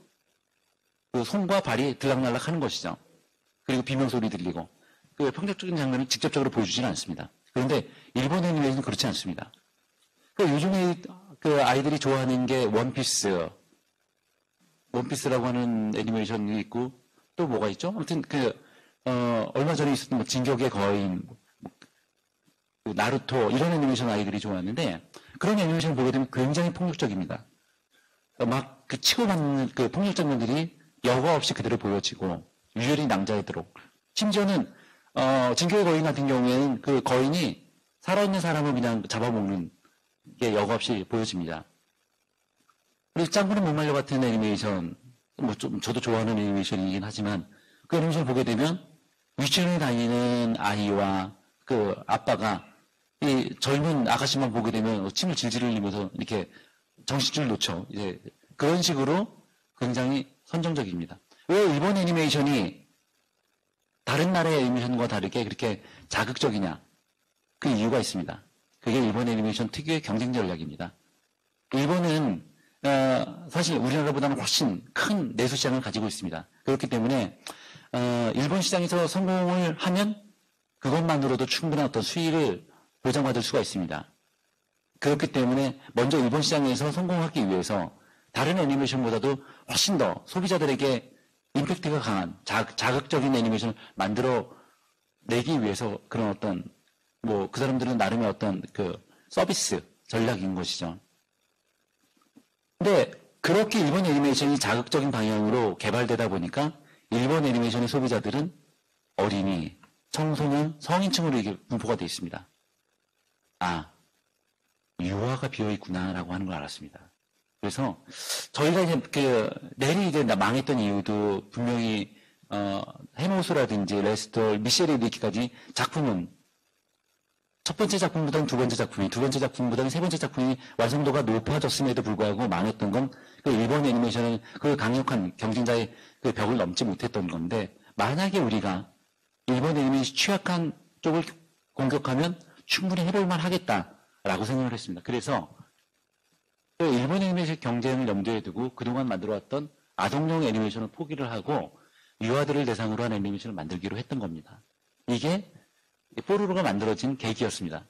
그 손과 발이 들락날락 하는 것이죠. 그리고 비명소리 들리고 그 폭력적인 장면을 직접적으로 보여주지는 않습니다. 그런데 일본 애니메이션은 그렇지 않습니다. 그 요즘에 그 아이들이 좋아하는 게 원피스라고 하는 애니메이션이 있고 또 뭐가 있죠? 아무튼 얼마 전에 있었던 뭐 진격의 거인, 그 나루토 이런 애니메이션 아이들이 좋아하는데 그런 애니메이션을 보게 되면 굉장히 폭력적입니다. 막 그 치고받는 그 폭력 장면들이 여과 없이 그대로 보여지고 유혈이 낭자하도록 심지어는 진격의 거인 같은 경우에는 그 거인이 살아있는 사람을 그냥 잡아먹는 게 여과 없이 보여집니다. 그리고 짱구는 못 말려 같은 애니메이션, 뭐 좀 저도 좋아하는 애니메이션이긴 하지만 그 애니메이션을 보게 되면 유치원에 다니는 아이와 그 아빠가 이 젊은 아가씨만 보게 되면 침을 질질 흘리면서 이렇게 정신줄을 놓죠. 이제 그런 식으로 굉장히 선정적입니다. 왜 일본 애니메이션이 다른 나라의 애니메이션과 다르게 그렇게 자극적이냐? 그 이유가 있습니다. 그게 일본 애니메이션 특유의 경쟁 전략입니다. 일본은 사실 우리나라보다는 훨씬 큰 내수 시장을 가지고 있습니다. 그렇기 때문에 일본 시장에서 성공을 하면 그것만으로도 충분한 어떤 수익을 보장받을 수가 있습니다. 그렇기 때문에 먼저 일본 시장에서 성공하기 위해서 다른 애니메이션보다도 훨씬 더 소비자들에게 임팩트가 강한 자극적인 애니메이션을 만들어 내기 위해서 그런 어떤 뭐 그 사람들은 나름의 어떤 그 서비스 전략인 것이죠. 근데 그렇게 일본 애니메이션이 자극적인 방향으로 개발되다 보니까 일본 애니메이션의 소비자들은 어린이, 청소년, 성인층으로 이게 분포가 되어 있습니다. 아, 유아가 비어있구나라고 하는 걸 알았습니다. 그래서 저희가 이제 넬이 이제 망했던 이유도 분명히 해노수라든지 레스터, 미셸이 리키까지 작품은 첫 번째 작품보다는 두 번째 작품보다는 세 번째 작품이 완성도가 높아졌음에도 불구하고 망했던 건 그 일본 애니메이션은 그 강력한 경쟁자의 그 벽을 넘지 못했던 건데 만약에 우리가 일본 애니메이션 취약한 쪽을 공격하면 충분히 해볼만 하겠다라고 생각을 했습니다. 그래서 그 일본 애니메이션 경쟁을 염두에 두고 그동안 만들어왔던 아동용 애니메이션을 포기를 하고 유아들을 대상으로 한 애니메이션을 만들기로 했던 겁니다. 이게 뽀로로가 만들어진 계기였습니다.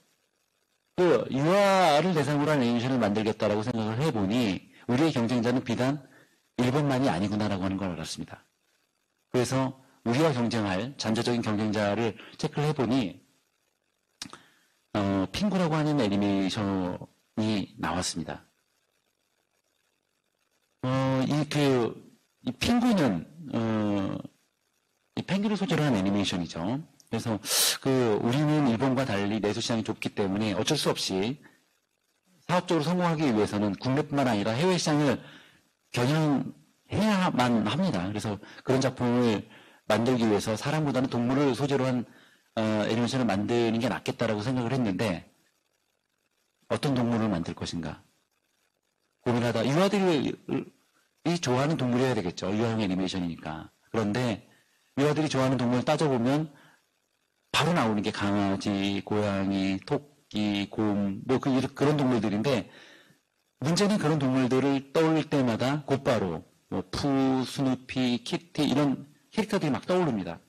그 유아를 대상으로 한 애니메이션을 만들겠다라고 생각을 해보니 우리의 경쟁자는 비단 일본만이 아니구나라고 하는 걸 알았습니다. 그래서 우리와 경쟁할 잠재적인 경쟁자를 체크를 해보니 핑구라고 하는 애니메이션이 나왔습니다. 이 핑구는 이 펭귄을 소재로 한 애니메이션이죠. 그래서 우리는 일본과 달리 내수 시장이 좁기 때문에 어쩔 수 없이 사업적으로 성공하기 위해서는 국내뿐만 아니라 해외 시장을 겨냥해야만 합니다. 그래서 그런 작품을 만들기 위해서 사람보다는 동물을 소재로 한 애니메이션을 만드는 게 낫겠다라고 생각을 했는데 어떤 동물을 만들 것인가 고민하다 유아들이 좋아하는 동물이어야 되겠죠. 유아용 애니메이션이니까. 그런데 유아들이 좋아하는 동물을 따져보면 바로 나오는 게 강아지, 고양이, 토끼, 곰, 뭐 그런 동물들인데 문제는 그런 동물들을 떠올릴 때마다 곧바로 뭐 스누피, 키티 이런 캐릭터들이 막 떠오릅니다.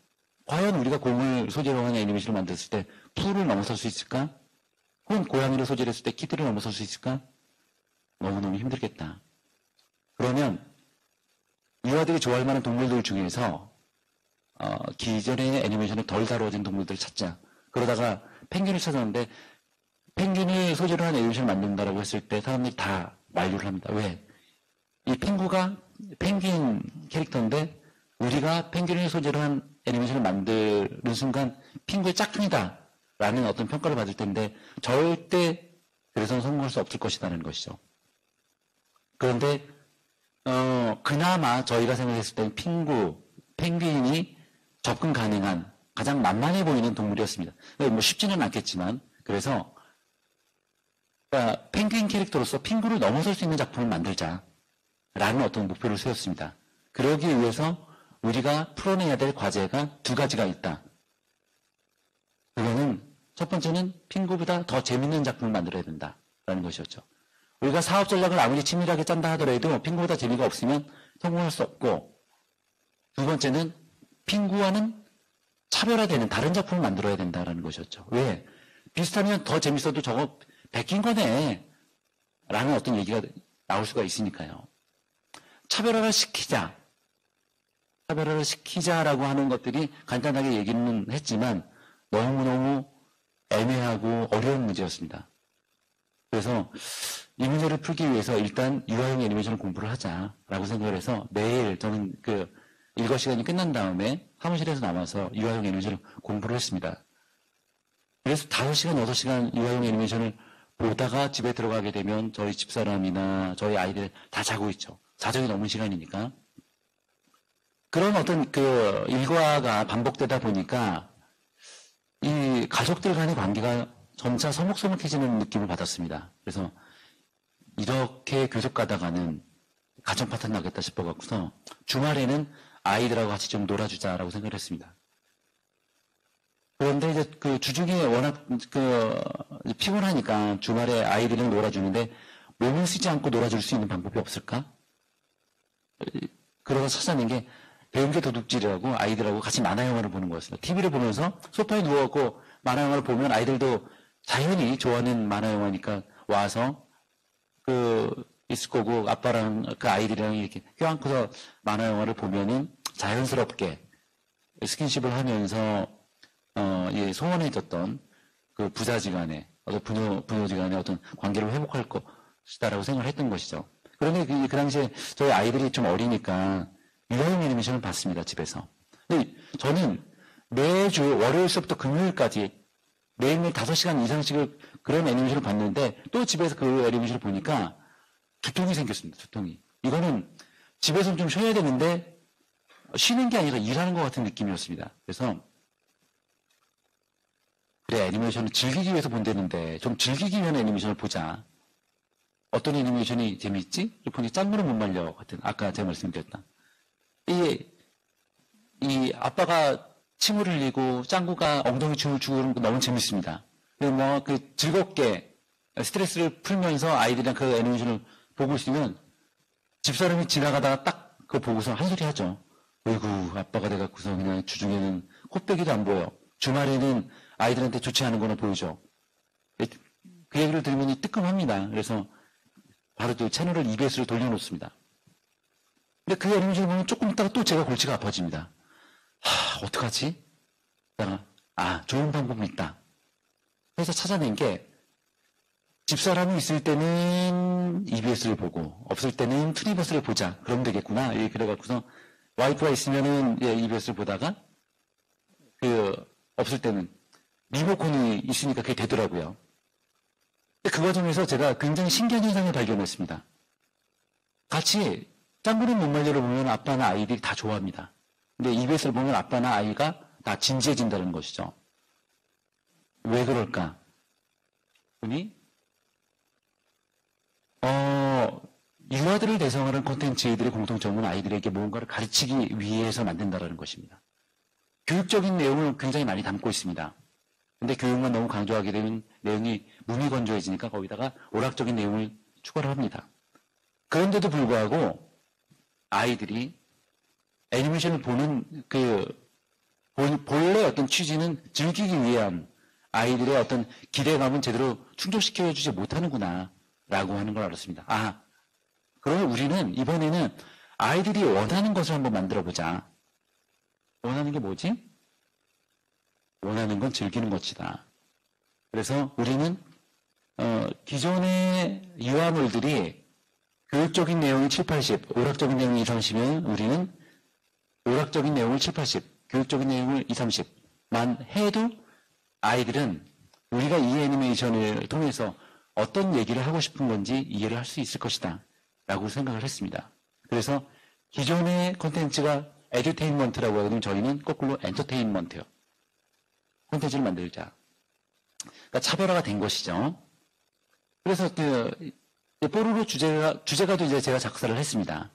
과연 우리가 곰을 소재로 한 애니메이션을 만들었을 때 푸를 넘어설 수 있을까? 혹은 고양이를 소재로 했을 때 키티를 넘어설 수 있을까? 너무너무 힘들겠다. 그러면 유아들이 좋아할 만한 동물들 중에서 기존의 애니메이션을 덜 다뤄진 동물들을 찾자. 그러다가 펭귄을 찾았는데 펭귄을 소재로 한 애니메이션을 만든다라고 했을 때 사람들이 다 만류를 합니다. 왜? 이 펭구가 펭귄 캐릭터인데 우리가 펭귄을 소재로 한 애니메이션을 만드는 순간 펭구의 짝퉁이다 라는 어떤 평가를 받을 텐데 절대 그래서는 성공할 수 없을 것이라는 것이죠. 그런데 그나마 저희가 생각했을 때는 펭귄이 접근 가능한 가장 만만해 보이는 동물이었습니다. 뭐 쉽지는 않겠지만 그래서 펭귄 캐릭터로서 펭귄을 넘어설 수 있는 작품을 만들자라는 어떤 목표를 세웠습니다. 그러기 위해서 우리가 풀어내야 될 과제가 두 가지가 있다. 그거는 첫 번째는 펭귄보다 더 재밌는 작품을 만들어야 된다라는 것이었죠. 우리가 사업 전략을 아무리 치밀하게 짠다 하더라도 핑구보다 재미가 없으면 성공할 수 없고, 두 번째는 핑구와는 차별화되는 다른 작품을 만들어야 된다는 것이었죠. 왜? 비슷하면 더 재밌어도 저거 베낀 거네 라는 어떤 얘기가 나올 수가 있으니까요. 차별화를 시키자라고 하는 것들이 간단하게 얘기는 했지만 너무너무 애매하고 어려운 문제였습니다. 그래서 이 문제를 풀기 위해서 일단 유아용 애니메이션을 공부를 하자라고 생각을 해서 매일 저는 그 일과 시간이 끝난 다음에 사무실에서 남아서 유아용 애니메이션을 공부를 했습니다. 그래서 5시간, 6시간 유아용 애니메이션을 보다가 집에 들어가게 되면 저희 집사람이나 저희 아이들 다 자고 있죠. 자정이 넘은 시간이니까. 그런 어떤 그 일과가 반복되다 보니까 이 가족들 간의 관계가 점차 서먹서먹해지는 느낌을 받았습니다. 그래서 이렇게 계속 가다가는 가정 파탄 나겠다 싶어갖고서 주말에는 아이들하고 같이 좀 놀아주자라고 생각을 했습니다. 그런데 이제 그 주중에 워낙 그 피곤하니까 주말에 아이들이랑 놀아주는데 몸을 쓰지 않고 놀아줄 수 있는 방법이 없을까? 그러다 찾아낸 게 배움계 도둑질이라고 아이들하고 같이 만화 영화를 보는 거였습니다. TV를 보면서 소파에 누워갖고 만화 영화를 보면 아이들도 자연히 좋아하는 만화 영화니까 와서 있을 거고 아빠랑 그 아이들이랑 이렇게 껴안고서 만화 영화를 보면은 자연스럽게 스킨십을 하면서 소원해졌던 그 부자지간의 부녀지간의 어떤 관계를 회복할 것이다라고 생각을 했던 것이죠. 그런데 그 당시에 저희 아이들이 좀 어리니까 유아용 애니메이션을 봤습니다, 집에서. 근데 저는 매주 월요일서부터 금요일까지 매일매일 5시간 이상씩을 그런 애니메이션을 봤는데 또 집에서 그 애니메이션을 보니까 두통이 생겼습니다. 두통이. 이거는 집에서는 좀 쉬어야 되는데 쉬는 게 아니라 일하는 것 같은 느낌이었습니다. 그래서 그래, 애니메이션을 즐기기 위해서 본다는데 좀 즐기기 위한 애니메이션을 보자. 어떤 애니메이션이 재미있지? 보니 짱구는 못 말려 같은 아까 제가 말씀드렸다. 이 아빠가 침을 흘리고 짱구가 엉덩이 춤을 추고 그런 거 너무 재밌습니다. 뭐 그 즐겁게 스트레스를 풀면서 아이들이랑 그 애니메이션을 보고 있으면 집사람이 지나가다가 딱 그거 보고서 한 소리 하죠. 어이구, 아빠가 돼갖고서 그냥 주중에는 코빼기도 안 보여. 주말에는 아이들한테 좋지 않은 거나 보이죠. 그 얘기를 들으면 뜨끔합니다. 그래서 바로 또 채널을 EBS로 돌려놓습니다. 근데 그 애니메이션을 보면 조금 있다가 또 제가 골치가 아파집니다. 어떡하지? 좋은 방법이 있다. 그래서 찾아낸 게 집사람이 있을 때는 EBS를 보고 없을 때는 투니버스를 보자. 그러면 되겠구나. 그래갖고서 와이프가 있으면은 EBS를 보다가 없을 때는 리모컨이 있으니까 그게 되더라고요. 근데 그 과정에서 제가 굉장히 신기한 현상을 발견했습니다. 같이 짱구는 못 말려를 보면 아빠나 아이들이 다 좋아합니다. 근데 EBS를 보면 아빠나 아이가 다 진지해진다는 것이죠. 왜 그럴까? 보니 유아들을 대상화하는 콘텐츠들의 공통점은 아이들에게 무언가를 가르치기 위해서 만든다는 것입니다. 교육적인 내용을 굉장히 많이 담고 있습니다. 근데 교육만 너무 강조하게 되면 내용이 무미건조해지니까 거기다가 오락적인 내용을 추가를 합니다. 그런데도 불구하고 아이들이 애니메이션을 보는 본래 어떤 취지는 즐기기 위한 아이들의 어떤 기대감은 제대로 충족시켜주지 못하는구나 라고 하는 걸 알았습니다. 그러면 우리는 이번에는 아이들이 원하는 것을 한번 만들어보자. 원하는 게 뭐지? 원하는 건 즐기는 것이다. 그래서 우리는 기존의 유아물들이 교육적인 내용이 7, 80, 오락적인 내용이 2, 30이면 우리는 오락적인 내용을 7, 80, 교육적인 내용을 2, 30만 해도 아이들은 우리가 이 애니메이션을 통해서 어떤 얘기를 하고 싶은 건지 이해를 할 수 있을 것이다 라고 생각을 했습니다. 그래서 기존의 콘텐츠가 에듀테인먼트라고 하거든요. 저희는 거꾸로 엔터테인먼트요. 콘텐츠를 만들자. 그러니까 차별화가 된 것이죠. 그래서 뽀로로 주제가도 이제 제가 작사를 했습니다.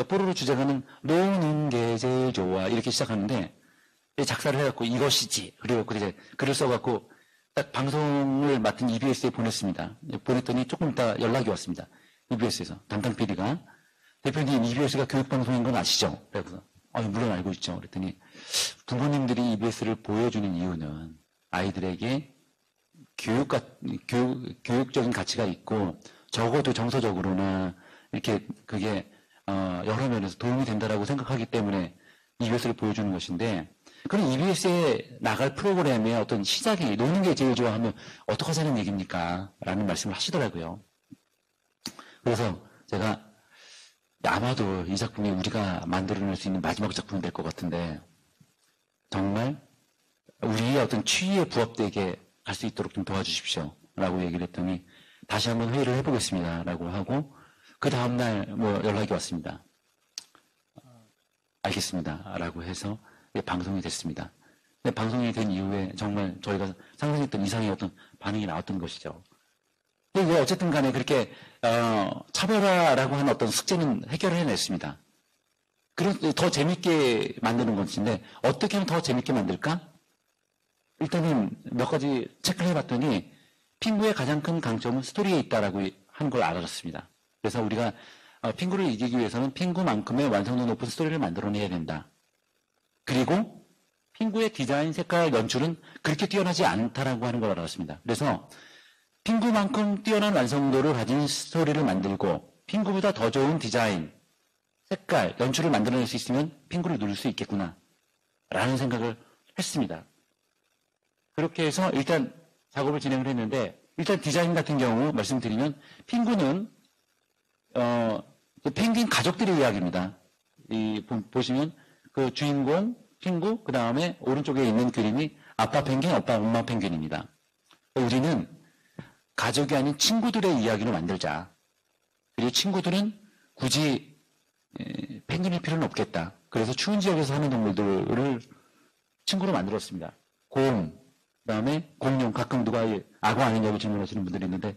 뽀로로 주제가는 노는 게 제일 좋아 이렇게 시작하는데 작사를 해갖고 이것이지 그래갖고 이제 글을 써갖고 딱 방송을 맡은 EBS에 보냈습니다. 보냈더니 조금 있다 연락이 왔습니다. EBS에서 담당 PD가 대표님 EBS가 교육방송인 건 아시죠? 그래서 물론 알고 있죠. 그랬더니 부모님들이 EBS를 보여주는 이유는 아이들에게 교육적인 가치가 있고 적어도 정서적으로나 이렇게 그게 여러 면에서 도움이 된다라고 생각하기 때문에 EBS를 보여주는 것인데 그럼 EBS에 나갈 프로그램의 어떤 시작이 노는 게 제일 좋아하면 어떡하자는 얘기입니까? 라는 말씀을 하시더라고요. 그래서 제가 아마도 이 작품이 우리가 만들어낼 수 있는 마지막 작품이 될 것 같은데 정말 우리의 어떤 취의에 부합되게 갈 수 있도록 좀 도와주십시오. 라고 얘기를 했더니 다시 한번 회의를 해보겠습니다. 라고 하고 그 다음날 연락이 왔습니다. 알겠습니다. 라고 해서 방송이 됐습니다. 방송이 된 이후에 정말 저희가 상상했던 이상의 어떤 반응이 나왔던 것이죠. 근데 어쨌든 간에 그렇게 차별화라고 하는 어떤 숙제는 해결을 해냈습니다. 그런 더 재밌게 만드는 것인데 어떻게 하면 더 재밌게 만들까? 일단은 몇 가지 체크를 해봤더니 핑구의 가장 큰 강점은 스토리에 있다라고 한 걸 알았습니다. 그래서 우리가 핑구를 이기기 위해서는 핑구만큼의 완성도 높은 스토리를 만들어내야 된다. 그리고 핑구의 디자인, 색깔, 연출은 그렇게 뛰어나지 않다라고 하는 걸 알았습니다. 그래서 핑구만큼 뛰어난 완성도를 가진 스토리를 만들고 핑구보다 더 좋은 디자인, 색깔, 연출을 만들어낼 수 있으면 핑구를 누릴 수 있겠구나 라는 생각을 했습니다. 그렇게 해서 일단 작업을 진행을 했는데 일단 디자인 같은 경우 말씀드리면 핑구는 펭귄 가족들의 이야기입니다. 보시면 그 주인공 핑구 그 다음에 오른쪽에 있는 그림이 아빠 펭귄, 엄마 펭귄입니다. 우리는 가족이 아닌 친구들의 이야기를 만들자. 그리고 친구들은 굳이 펭귄일 필요는 없겠다. 그래서 추운 지역에서 사는 동물들을 친구로 만들었습니다. 곰, 그 다음에 공룡, 가끔 누가 악어 아니냐고 질문하시는 분들이 있는데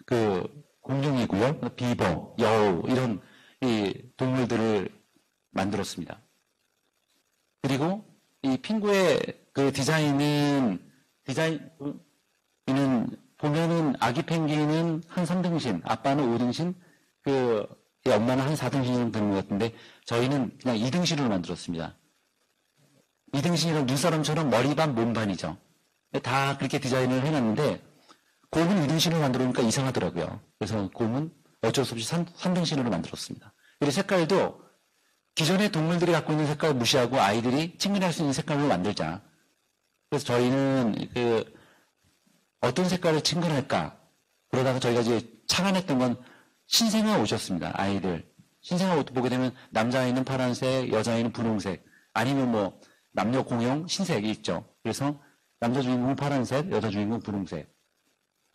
그 공룡이고요. 비버, 여우 이런 이 동물들을 만들었습니다. 그리고 이 핑구의 그 디자인은 보면은 아기 펭귄은 한 3등신, 아빠는 5등신, 엄마는 한 4등신 정도 되는 것 같은데 저희는 그냥 2등신으로 만들었습니다. 2등신이란 눈사람처럼 머리 반, 몸 반이죠. 다 그렇게 디자인을 해놨는데 곰은 2등신으로 만들어 놓으니까 이상하더라고요. 그래서 곰은 어쩔 수 없이 3등신으로 만들었습니다. 그리고 색깔도 기존의 동물들이 갖고 있는 색깔을 무시하고 아이들이 친근할 수 있는 색깔로 만들자. 그래서 저희는 어떤 색깔을 친근할까? 그러다가 저희가 이제 착안했던 건 신생아 옷이었습니다. 아이들. 신생아 옷 보게 되면 남자아이는 파란색, 여자아이는 분홍색, 아니면 남녀 공용 흰색이 있죠. 그래서 남자 주인공은 파란색, 여자 주인공은 분홍색.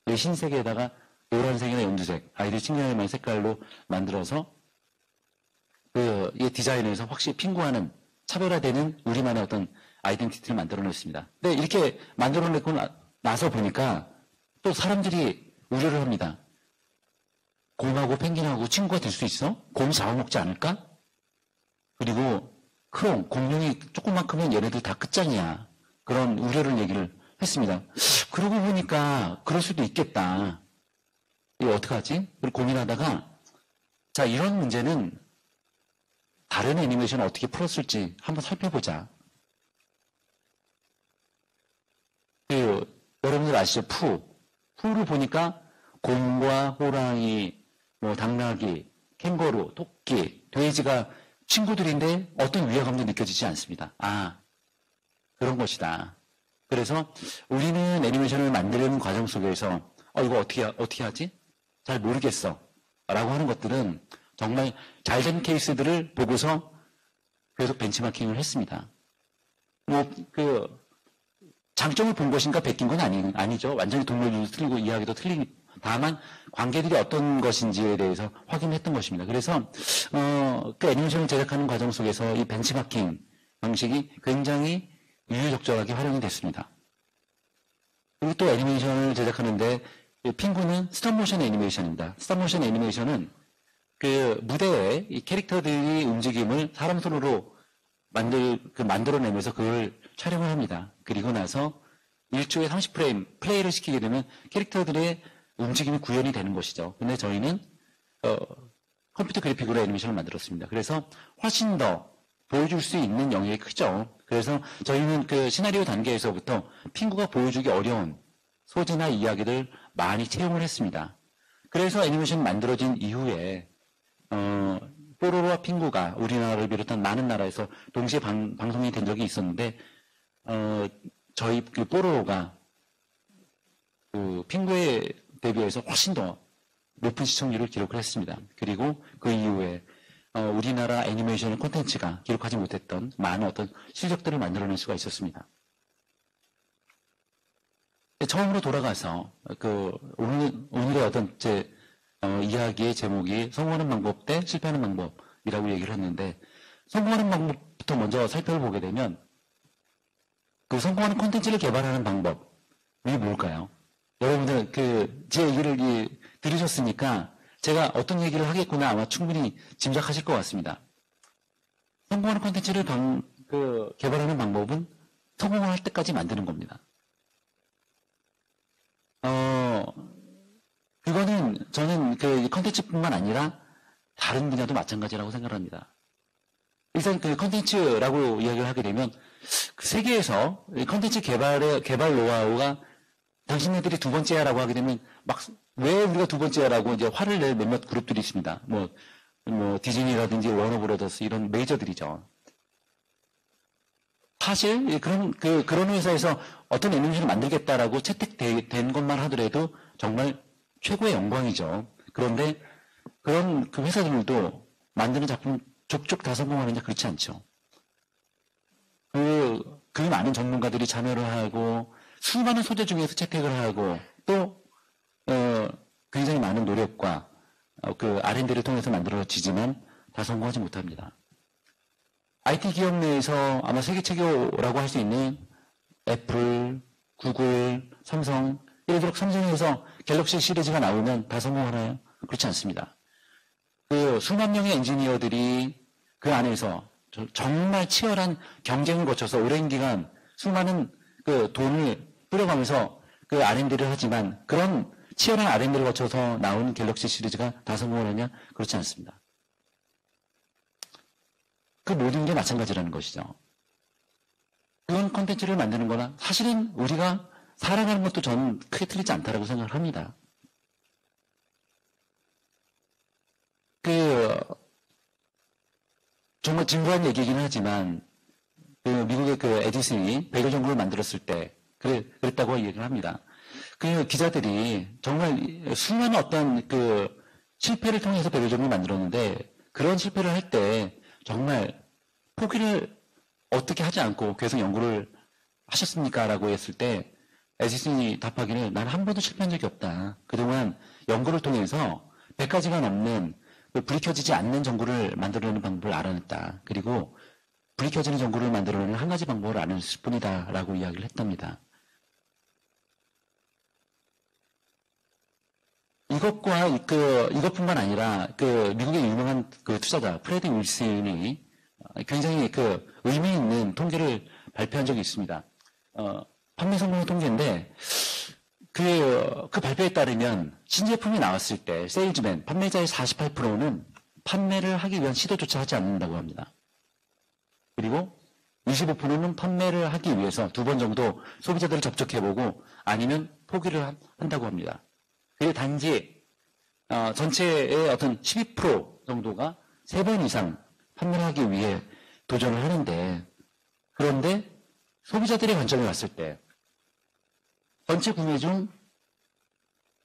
이 흰색에다가 노란색이나 연두색, 아이들이 친근할 만한 색깔로 만들어서 이 디자인에서 확실히 핑구와는 차별화되는 우리만의 어떤 아이덴티티를 만들어냈습니다. 근데 이렇게 만들어내고 나서 보니까 또 사람들이 우려를 합니다. 곰하고 펭귄하고 친구가 될 수 있어? 곰 잡아먹지 않을까? 그리고 크롱, 공룡이 조금만 크면 얘네들 다 끝장이야. 그런 우려를 얘기를 했습니다. 그러고 보니까 그럴 수도 있겠다. 이거 어떡하지? 그리고 고민하다가 자, 이런 문제는 다른 애니메이션을 어떻게 풀었을지 한번 살펴보자. 여러분들 아시죠? 푸를 보니까 곰과 호랑이, 당나귀, 캥거루, 토끼, 돼지가 친구들인데 어떤 위화감도 느껴지지 않습니다. 아, 그런 것이다. 그래서 우리는 애니메이션을 만드는 과정 속에서 이거 어떻게 하지? 잘 모르겠어. 라고 하는 것들은 정말 잘된 케이스들을 보고서 계속 벤치마킹을 했습니다. 장점을 본 것인가 베낀 건 아니죠. 완전히 동물도 틀리고 이야기도 틀리니 다만 관계들이 어떤 것인지에 대해서 확인했던 것입니다. 그래서 그 애니메이션을 제작하는 과정 속에서 이 벤치마킹 방식이 굉장히 유유적절하게 활용이 됐습니다. 그리고 또 애니메이션을 제작하는데 핑구는 스톱모션 애니메이션입니다. 스톱모션 애니메이션은 그 무대에 이 캐릭터들이 움직임을 사람 손으로 만들어내면서 그걸 촬영을 합니다. 그리고 나서 1초에 30프레임 플레이를 시키게 되면 캐릭터들의 움직임이 구현이 되는 것이죠. 근데 저희는 컴퓨터 그래픽으로 애니메이션을 만들었습니다. 그래서 훨씬 더 보여줄 수 있는 영역이 크죠. 그래서 저희는 그 시나리오 단계에서부터 핑구가 보여주기 어려운 소재나 이야기들 많이 채용을 했습니다. 그래서 애니메이션이 만들어진 이후에 뽀로로와 핑구가 우리나라를 비롯한 많은 나라에서 동시에 방송이 된 적이 있었는데 저희 그 뽀로로가 그 핑구에 대비해서 훨씬 더 높은 시청률을 기록을 했습니다. 그리고 그 이후에 우리나라 애니메이션 콘텐츠가 기록하지 못했던 많은 어떤 실적들을 만들어낼 수가 있었습니다. 처음으로 돌아가서 그 오늘의 어떤 제 이야기의 제목이 성공하는 방법 대 실패하는 방법이라고 얘기를 했는데, 성공하는 방법부터 먼저 살펴보게 되면 그 성공하는 콘텐츠를 개발하는 방법이 뭘까요? 여러분들 제 얘기를 들으셨으니까 제가 어떤 얘기를 하겠구나 아마 충분히 짐작하실 것 같습니다. 성공하는 콘텐츠를 개발하는 방법은 성공을 할 때까지 만드는 겁니다. 그거는 저는 그 콘텐츠뿐만 아니라 다른 분야도 마찬가지라고 생각합니다. 일단 그 콘텐츠라고 이야기를 하게 되면 그 세계에서 콘텐츠 개발 노하우가 당신네들이 두 번째야라고 하게 되면 막 왜 우리가 두 번째야라고 이제 화를 낼 몇몇 그룹들이 있습니다. 뭐 디즈니라든지 워너브라더스 이런 메이저들이죠. 사실 그런 회사에서 어떤 애니메이션을 만들겠다라고 채택된 것만 하더라도 정말 최고의 영광이죠. 그런데 그런 그 회사들도 만드는 작품 족족 다 성공하느냐 그렇지 않죠. 그 많은 전문가들이 참여를 하고 수많은 소재 중에서 채택을 하고 또 굉장히 많은 노력과 그 R&D를 통해서 만들어지지만 다 성공하지 못합니다. IT 기업 내에서 아마 세계 최고라고 할 수 있는 애플, 구글, 삼성, 예를 들어 삼성에서 갤럭시 시리즈가 나오면 다 성공하나요? 그렇지 않습니다. 그 수만 명의 엔지니어들이 그 안에서 정말 치열한 경쟁을 거쳐서 오랜 기간 수많은 그 돈을 뿌려가면서 그 R&D를 하지만 그런 치열한 R&D를 거쳐서 나온 갤럭시 시리즈가 다 성공하느냐? 그렇지 않습니다. 그 모든 게 마찬가지라는 것이죠. 그런 콘텐츠를 만드는 거나 사실은 우리가 살아가는 것도 저는 크게 틀리지 않다라고 생각을 합니다. 정말 진부한 얘기이긴 하지만 미국의 그 에디슨이 백혈전구를 만들었을 때 그랬다고 얘기를 합니다. 그 기자들이 정말 수많은 어떤 그 실패를 통해서 백혈전구를 만들었는데 그런 실패를 할 때 정말 포기를 어떻게 하지 않고 계속 연구를 하셨습니까? 라고 했을 때 에디슨이 답하기를 난 한 번도 실패한 적이 없다. 그동안 연구를 통해서 100가지가 넘는 불이 켜지지 않는 전구를 만들어내는 방법을 알아냈다. 그리고 불이 켜지는 전구를 만들어내는 한 가지 방법을 알아냈을 뿐이다. 라고 이야기를 했답니다. 이것뿐만 아니라 미국의 유명한 투자자 프레디 윌슨이 굉장히 의미 있는 통계를 발표한 적이 있습니다. 판매 성공 통계인데 그 발표에 따르면 신제품이 나왔을 때 세일즈맨, 판매자의 48%는 판매를 하기 위한 시도조차 하지 않는다고 합니다. 그리고 25%는 판매를 하기 위해서 2번 정도 소비자들을 접촉해보고 아니면 포기를 한다고 합니다. 그리고 단지 전체의 어떤 12% 정도가 3번 이상 판매를 하기 위해 도전을 하는데, 그런데 소비자들의 관점에 왔을 때 전체 구매 중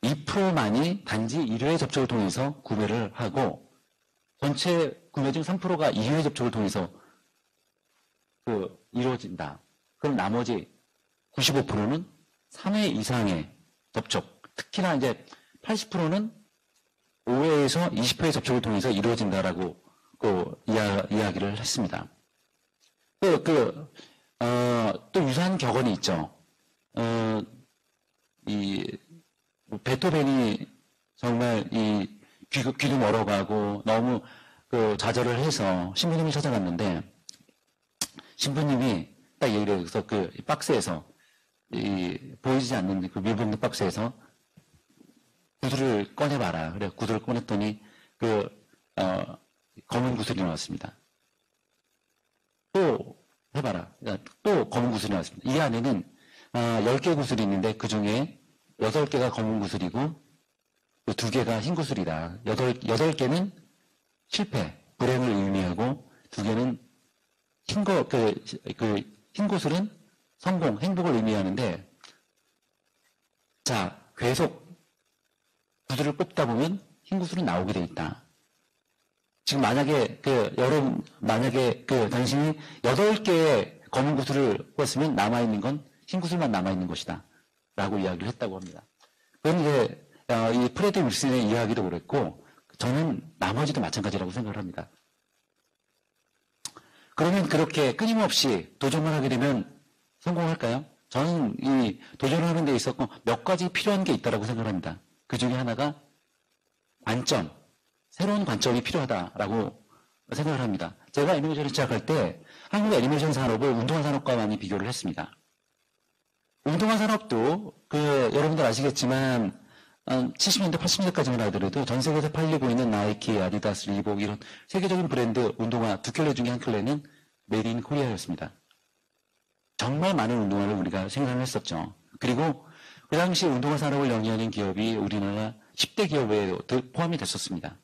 2%만이 단지 1회 접촉을 통해서 구매를 하고 전체 구매 중 3%가 2회 접촉을 통해서 이루어진다. 그럼 나머지 95%는 3회 이상의 접촉, 특히나 이제 80%는 5회에서 20회 접촉을 통해서 이루어진다라고 이야기를 했습니다. 또 유사한 격언이 있죠. 베토벤이 정말 귀도 멀어가고 너무 좌절을 해서 신부님을 찾아갔는데 신부님이 딱 얘기를 해서 박스에서 보이지 않는 그 밀봉된 박스에서 구두를 꺼내봐라. 그래 구두를 꺼냈더니 검은 구슬이 나왔습니다. 또 해봐라. 또 검은 구슬이 나왔습니다. 이 안에는 10개 구슬이 있는데 그 중에 8개가 검은 구슬이고 2개가 흰 구슬이다. 8개는 실패, 불행을 의미하고 2개는 흰 구슬은 성공, 행복을 의미하는데 자, 계속 구슬을 뽑다 보면 흰 구슬은 나오게 돼 있다. 지금 만약에 당신이 8개의 검은 구슬을 뽑았으면 남아있는 건 흰 구슬만 남아있는 것이다. 라고 이야기를 했다고 합니다. 그런데 이 프레드 윌슨의 이야기도 그랬고 저는 나머지도 마찬가지라고 생각을 합니다. 그러면 그렇게 끊임없이 도전을 하게 되면 성공할까요? 저는 이 도전을 하는 데 있어서 몇 가지 필요한 게 있다고 생각을 합니다. 그 중에 하나가 관점, 새로운 관점이 필요하다라고 생각을 합니다. 제가 애니메이션을 시작할 때 한국 애니메이션 산업을 운동화 산업과 많이 비교를 했습니다. 운동화 산업도 여러분들 아시겠지만 70년대, 80년대까지만 하더라도 전 세계에서 팔리고 있는 나이키, 아디다스, 리복 이런 세계적인 브랜드 운동화 2켤레 중에 한 켤레는 메이드 인 코리아였습니다. 정말 많은 운동화를 우리가 생산을 했었죠. 그리고 그 당시 운동화 산업을 영위하는 기업이 우리나라 10대 기업에 포함이 됐었습니다.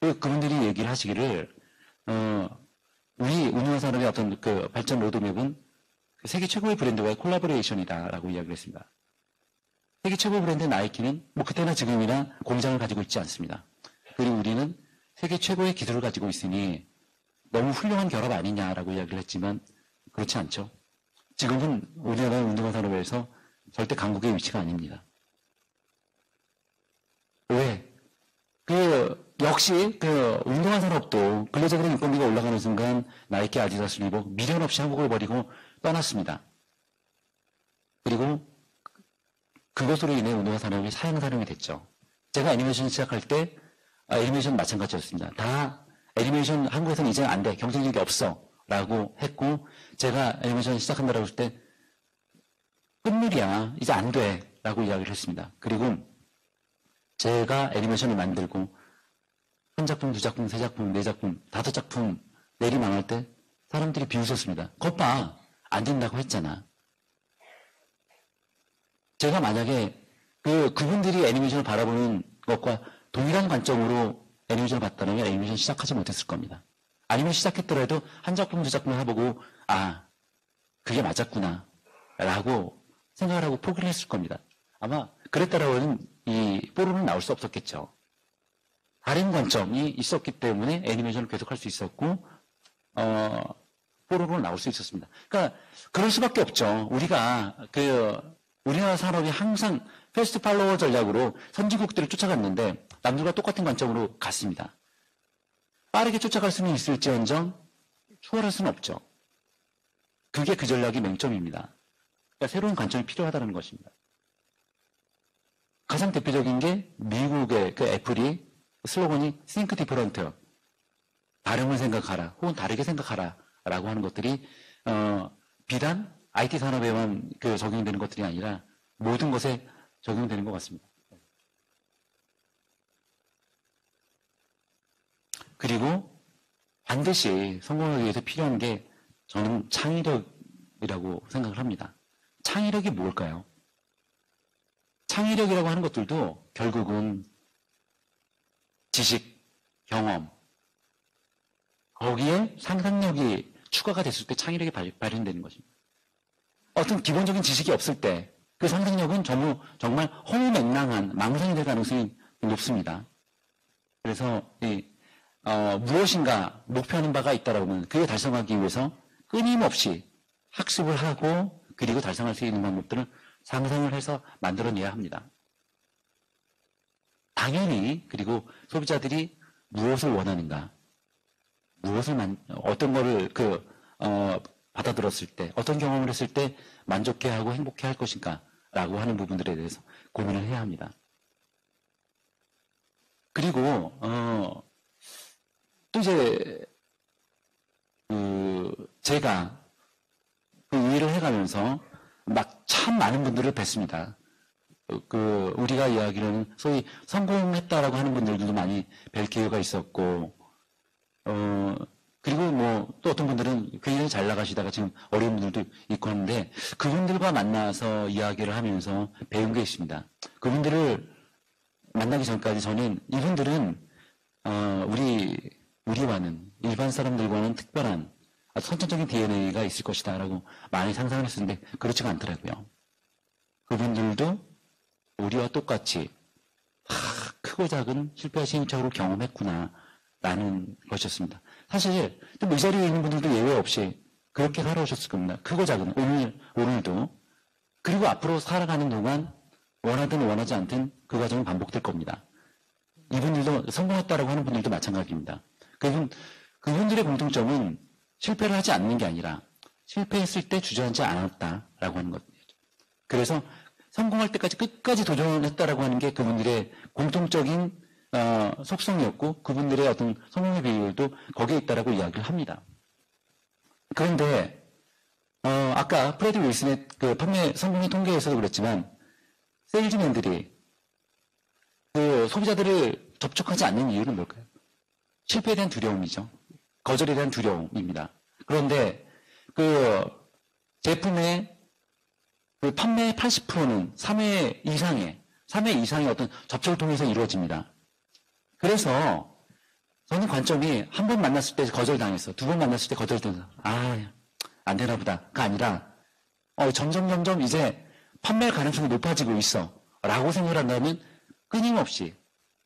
그분들이 얘기를 하시기를 우리 운동화 산업의 어떤 발전 로드맵은 세계 최고의 브랜드와의 콜라보레이션이다라고 이야기를 했습니다. 세계 최고 브랜드 나이키는 그때나 지금이나 공장을 가지고 있지 않습니다. 그리고 우리는 세계 최고의 기술을 가지고 있으니 너무 훌륭한 결합 아니냐라고 이야기를 했지만 그렇지 않죠. 지금은 우리나라 운동화 산업에서 절대 강국의 위치가 아닙니다. 왜? 역시 운동화 산업도 근로자들의 인건비가 올라가는 순간 나이키, 아디다스, 리복 미련 없이 한국을 버리고 떠났습니다. 그리고 그것으로 인해 운동화 산업이 사양 산업이 됐죠. 제가 애니메이션 시작할 때 애니메이션 마찬가지였습니다. 다 애니메이션 한국에서는 이제 안 돼. 경쟁력이 없어. 라고 했고 제가 애니메이션 시작한다고 했을 때 끝물이야. 이제 안 돼. 라고 이야기를 했습니다. 그리고 제가 애니메이션을 만들고 한 작품, 2작품, 3작품, 4작품, 5작품 내리망할 때 사람들이 비웃었습니다. 것 봐. 안 된다고 했잖아. 제가 만약에 그분들이 애니메이션을 바라보는 것과 동일한 관점으로 애니메이션을 봤다면 애니메이션 시작하지 못했을 겁니다. 아니면 시작했더라도 한 작품, 2작품을 해보고 그게 맞았구나 라고 생각을 하고 포기를 했을 겁니다. 아마 그랬더라고는 이 뽀로는 나올 수 없었겠죠. 다른 관점이 있었기 때문에 애니메이션을 계속할 수 있었고 뽀로는 나올 수 있었습니다. 그러니까 그럴 수밖에 없죠. 우리나라 산업이 항상 패스트 팔로워 전략으로 선진국들을 쫓아갔는데 남들과 똑같은 관점으로 갔습니다. 빠르게 쫓아갈 수는 있을지언정 추월할 수는 없죠. 그게 그 전략의 맹점입니다. 그러니까 새로운 관점이 필요하다는 것입니다. 가장 대표적인 게 미국의 애플이 슬로건이 Think Different, 다름을 생각하라 혹은 다르게 생각하라 라고 하는 것들이 비단 IT 산업에만 적용되는 것들이 아니라 모든 것에 적용되는 것 같습니다. 그리고 반드시 성공하기 위해서 필요한 게 저는 창의력이라고 생각을 합니다. 창의력이 뭘까요? 창의력이라고 하는 것들도 결국은 지식, 경험, 거기에 상상력이 추가가 됐을 때 창의력이 발현되는 것입니다. 어떤 기본적인 지식이 없을 때 그 상상력은 정말 허무맹랑한 망상이 될 가능성이 높습니다. 그래서 무엇인가 목표하는 바가 있다라고 하면 그게 달성하기 위해서 끊임없이 학습을 하고 그리고 달성할 수 있는 방법들을 상상을 해서 만들어내야 합니다. 당연히 그리고 소비자들이 무엇을 원하는가, 어떤 거를 받아들었을 때, 어떤 경험을 했을 때 만족해하고 행복해할 것인가라고 하는 부분들에 대해서 고민을 해야 합니다. 그리고 또 이제 제가 그 일을 해가면서 막 참 많은 분들을 뵀습니다. 우리가 이야기로는 소위 성공했다라고 하는 분들도 많이 뵐 기회가 있었고, 그리고 뭐 또 어떤 분들은 굉장히 잘 나가시다가 지금 어려운 분들도 있고 하는데 그분들과 만나서 이야기를 하면서 배운 게 있습니다. 그분들을 만나기 전까지 저는 이분들은 우리와는 일반 사람들과는 특별한 아주 선천적인 DNA가 있을 것이다라고 많이 상상을 했었는데 그렇지가 않더라고요. 그분들도 우리와 똑같이 크고 작은 실패와 시행착오를 경험했구나라는 것이었습니다. 사실 이 자리에 있는 분들도 예외 없이 그렇게 살아오셨을 겁니다. 크고 작은 오늘도 그리고 앞으로 살아가는 동안 원하든 원하지 않든 그 과정은 반복될 겁니다. 이분들도 성공했다라고 하는 분들도 마찬가지입니다. 그분들의 공통점은 실패를 하지 않는 게 아니라 실패했을 때 주저앉지 않았다라고 하는 것이죠. 그래서 성공할 때까지 끝까지 도전했다라고 하는 게 그분들의 공통적인 속성이었고 그분들의 어떤 성공의 비율도 거기에 있다라고 이야기를 합니다. 그런데 아까 프레드 윌슨의 그 판매 성공의 통계에서도 그랬지만 세일즈맨들이 그 소비자들을 접촉하지 않는 이유는 뭘까요? 실패에 대한 두려움이죠. 거절에 대한 두려움입니다. 그런데 그 제품의 그 판매의 80%는 3회 이상의 어떤 접촉을 통해서 이루어집니다. 그래서 저는 관점이 한 번 만났을 때 거절당했어. 두 번 만났을 때 거절당했어. 안 되나 보다가 아니라 점점 이제 판매할 가능성이 높아지고 있어. 라고 생각을 한다면 끊임없이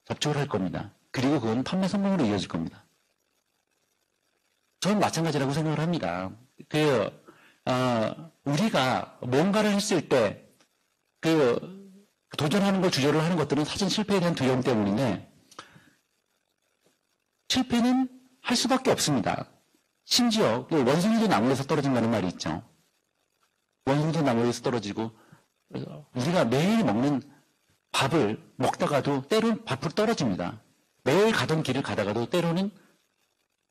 접촉을 할 겁니다. 그리고 그건 판매 성공으로 이어질 겁니다. 저는 마찬가지라고 생각을 합니다. 우리가 뭔가를 했을 때 도전하는 걸 주저를 하는 것들은 사실 실패에 대한 두려움 때문인데 실패는 할 수밖에 없습니다. 심지어 원숭이도 나무에서 떨어진다는 말이 있죠. 원숭이도 나무에서 떨어지고 우리가 매일 먹는 밥을 먹다가도 때로는 밥으로 떨어집니다. 매일 가던 길을 가다가도 때로는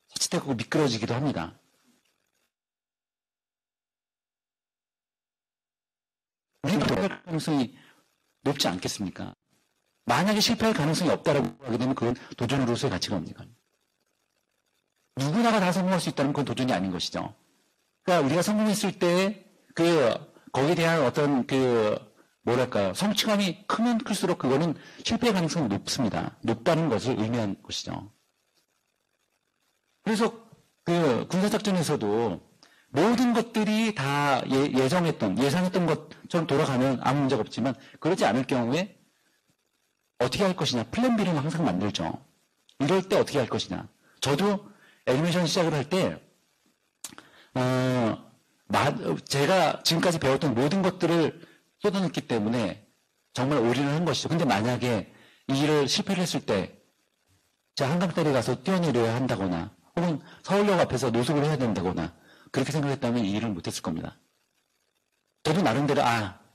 자칫하고 미끄러지기도 합니다. 우리가 실패할 가능성이 높지 않겠습니까? 만약에 실패할 가능성이 없다라고 하게 되면 그건 도전으로서의 가치가 없니까? 누구나가 다 성공할 수 있다는 건 도전이 아닌 것이죠. 그러니까 우리가 성공했을 때 거기에 대한 어떤 성취감이 크면 클수록 그거는 실패의 가능성이 높습니다. 높다는 것을 의미한 것이죠. 그래서 군사작전에서도 모든 것들이 다 예상했던 것처럼 돌아가면 아무 문제가 없지만 그렇지 않을 경우에 어떻게 할 것이냐. 플랜 B는 항상 만들죠. 이럴 때 어떻게 할 것이냐. 저도 애니메이션 시작을 할 때 제가 지금까지 배웠던 모든 것들을 쏟아냈기 때문에 정말 올인을 한 것이죠. 근데 만약에 이 일을 실패를 했을 때 제가 한강다리에 가서 뛰어내려야 한다거나 혹은 서울역 앞에서 노숙을 해야 된다거나 그렇게 생각했다면 이 일을 못했을 겁니다. 저도 나름대로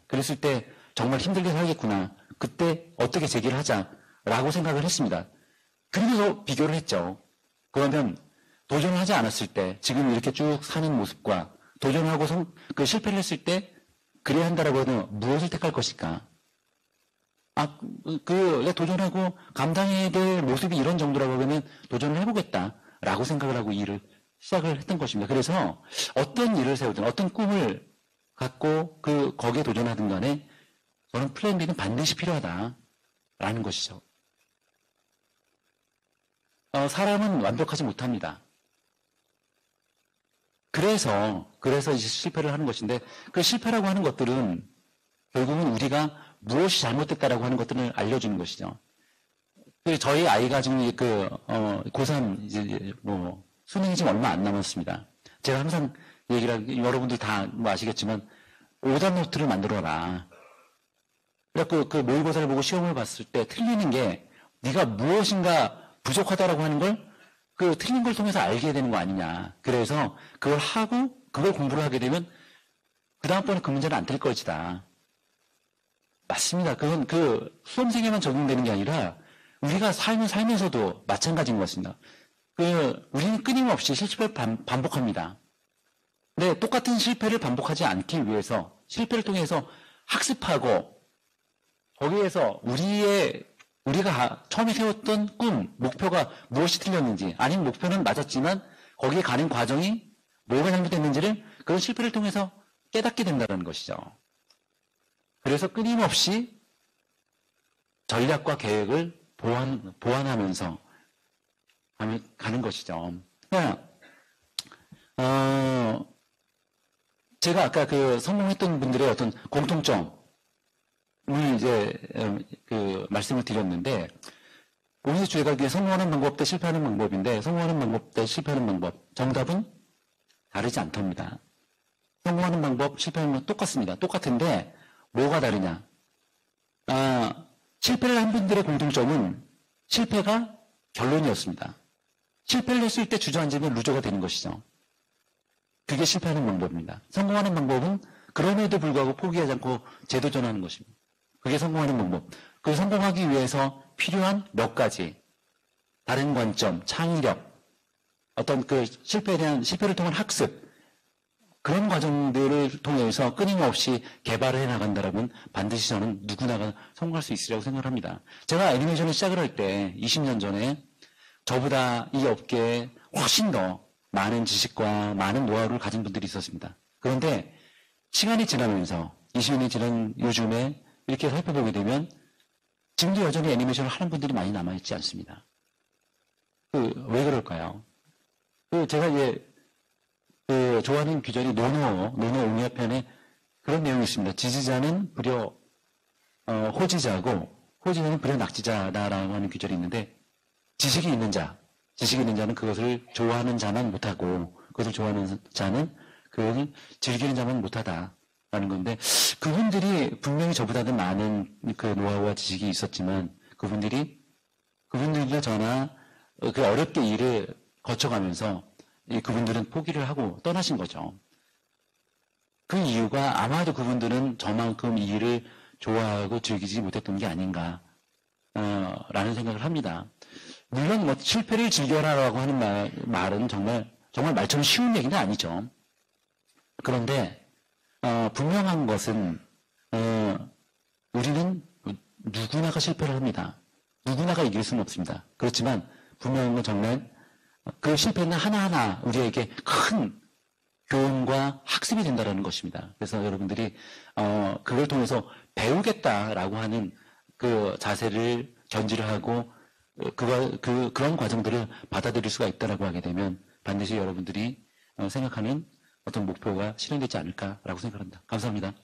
그랬을 때 정말 힘들게 살겠구나. 그때 어떻게 재기를 하자라고 생각을 했습니다. 그러면서 비교를 했죠. 그러면 도전을 하지 않았을 때 지금 이렇게 쭉 사는 모습과 도전하고 실패를 했을 때 그래야 한다라고 하면 무엇을 택할 것일까? 내가 도전하고 감당해야 될 모습이 이런 정도라고 하면 도전을 해보겠다라고 생각을 하고 이 일을 시작을 했던 것입니다. 그래서 어떤 일을 세우든 어떤 꿈을 갖고 거기에 도전하든 간에 저는 플랜 B는 반드시 필요하다라는 것이죠. 사람은 완벽하지 못합니다. 그래서 이제 실패를 하는 것인데 그 실패라고 하는 것들은 결국은 우리가 무엇이 잘못됐다라고 하는 것들을 알려주는 것이죠. 저희 아이가 지금 고3 이제 수능이 지금 얼마 안 남았습니다. 제가 항상 여러분들 다 아시겠지만 오답 노트를 만들어라. 그래갖고 그 모의고사를 보고 시험을 봤을 때 틀리는 게 네가 무엇인가 부족하다라고 하는 걸 틀린 걸 통해서 알게 되는 거 아니냐. 그래서 그걸 하고 그걸 공부를 하게 되면 그 다음번에 그 문제는 안 틀릴 것이다. 맞습니다. 그건 수험생에만 적용되는 게 아니라 우리가 살면서도 마찬가지인 것 같습니다. 우리는 끊임없이 실패를 반복합니다. 근데 똑같은 실패를 반복하지 않기 위해서 실패를 통해서 학습하고 거기에서 우리가 처음에 세웠던 꿈, 목표가 무엇이 틀렸는지, 아니면 목표는 맞았지만 거기에 가는 과정이 뭐가 잘못됐는지를 그런 실패를 통해서 깨닫게 된다는 것이죠. 그래서 끊임없이 전략과 계획을 보완하면서 가는 것이죠. 제가 아까 그 성공했던 분들의 어떤 공통점을 이제 말씀을 드렸는데, 오늘 주제가 성공하는 방법 대 실패하는 방법인데, 성공하는 방법 대 실패하는 방법, 정답은 다르지 않답니다. 성공하는 방법, 실패하는 건 똑같습니다. 똑같은데 뭐가 다르냐? 실패를 한 분들의 공통점은 실패가 결론이었습니다. 실패를 했을 때 주저앉으면 루저가 되는 것이죠. 그게 실패하는 방법입니다. 성공하는 방법은 그럼에도 불구하고 포기하지 않고 재도전하는 것입니다. 그게 성공하는 방법. 그 성공하기 위해서 필요한 몇 가지 다른 관점, 창의력, 어떤 그 실패를 통한 학습, 그런 과정들을 통해서 끊임없이 개발을 해나간다라면 반드시 저는 누구나가 성공할 수 있으리라고 생각을 합니다. 제가 애니메이션을 시작을 할 때 20년 전에 저보다 이 업계에 훨씬 더 많은 지식과 많은 노하우를 가진 분들이 있었습니다. 그런데 시간이 지나면서 20년이 지난 요즘에 이렇게 살펴보게 되면 지금도 여전히 애니메이션을 하는 분들이 많이 남아있지 않습니다. 왜 그럴까요? 제가 이제 좋아하는 규절이 노노옹야편에 그런 내용이 있습니다. 지지자는 불여 호지자고 호지자는 불여 낙지자다라고 하는 규절이 있는데, 지식이 있는 자는 그것을 좋아하는 자만 못하고 그것을 좋아하는 자는 그것을 즐기는 자만 못하다라는 건데, 그분들이 분명히 저보다는 많은 그 노하우와 지식이 있었지만 그분들이나 저나 그 어렵게 일을 거쳐가면서 그분들은 포기를 하고 떠나신 거죠. 그 이유가 아마도 그분들은 저만큼 이 일을 좋아하고 즐기지 못했던 게 아닌가 라는 생각을 합니다. 물론 실패를 즐겨라라고 하는 말은 정말 말처럼 쉬운 얘기는 아니죠. 그런데 분명한 것은 우리는 누구나가 실패를 합니다. 누구나가 이길 수는 없습니다. 그렇지만 분명한 건 정말 그 실패는 하나하나 우리에게 큰 교훈과 학습이 된다는 것입니다. 그래서 여러분들이 그걸 통해서 배우겠다라고 하는 그 자세를 견지를 하고 그런 과정들을 받아들일 수가 있다라고 하게 되면 반드시 여러분들이 생각하는 어떤 목표가 실현되지 않을까라고 생각합니다. 감사합니다.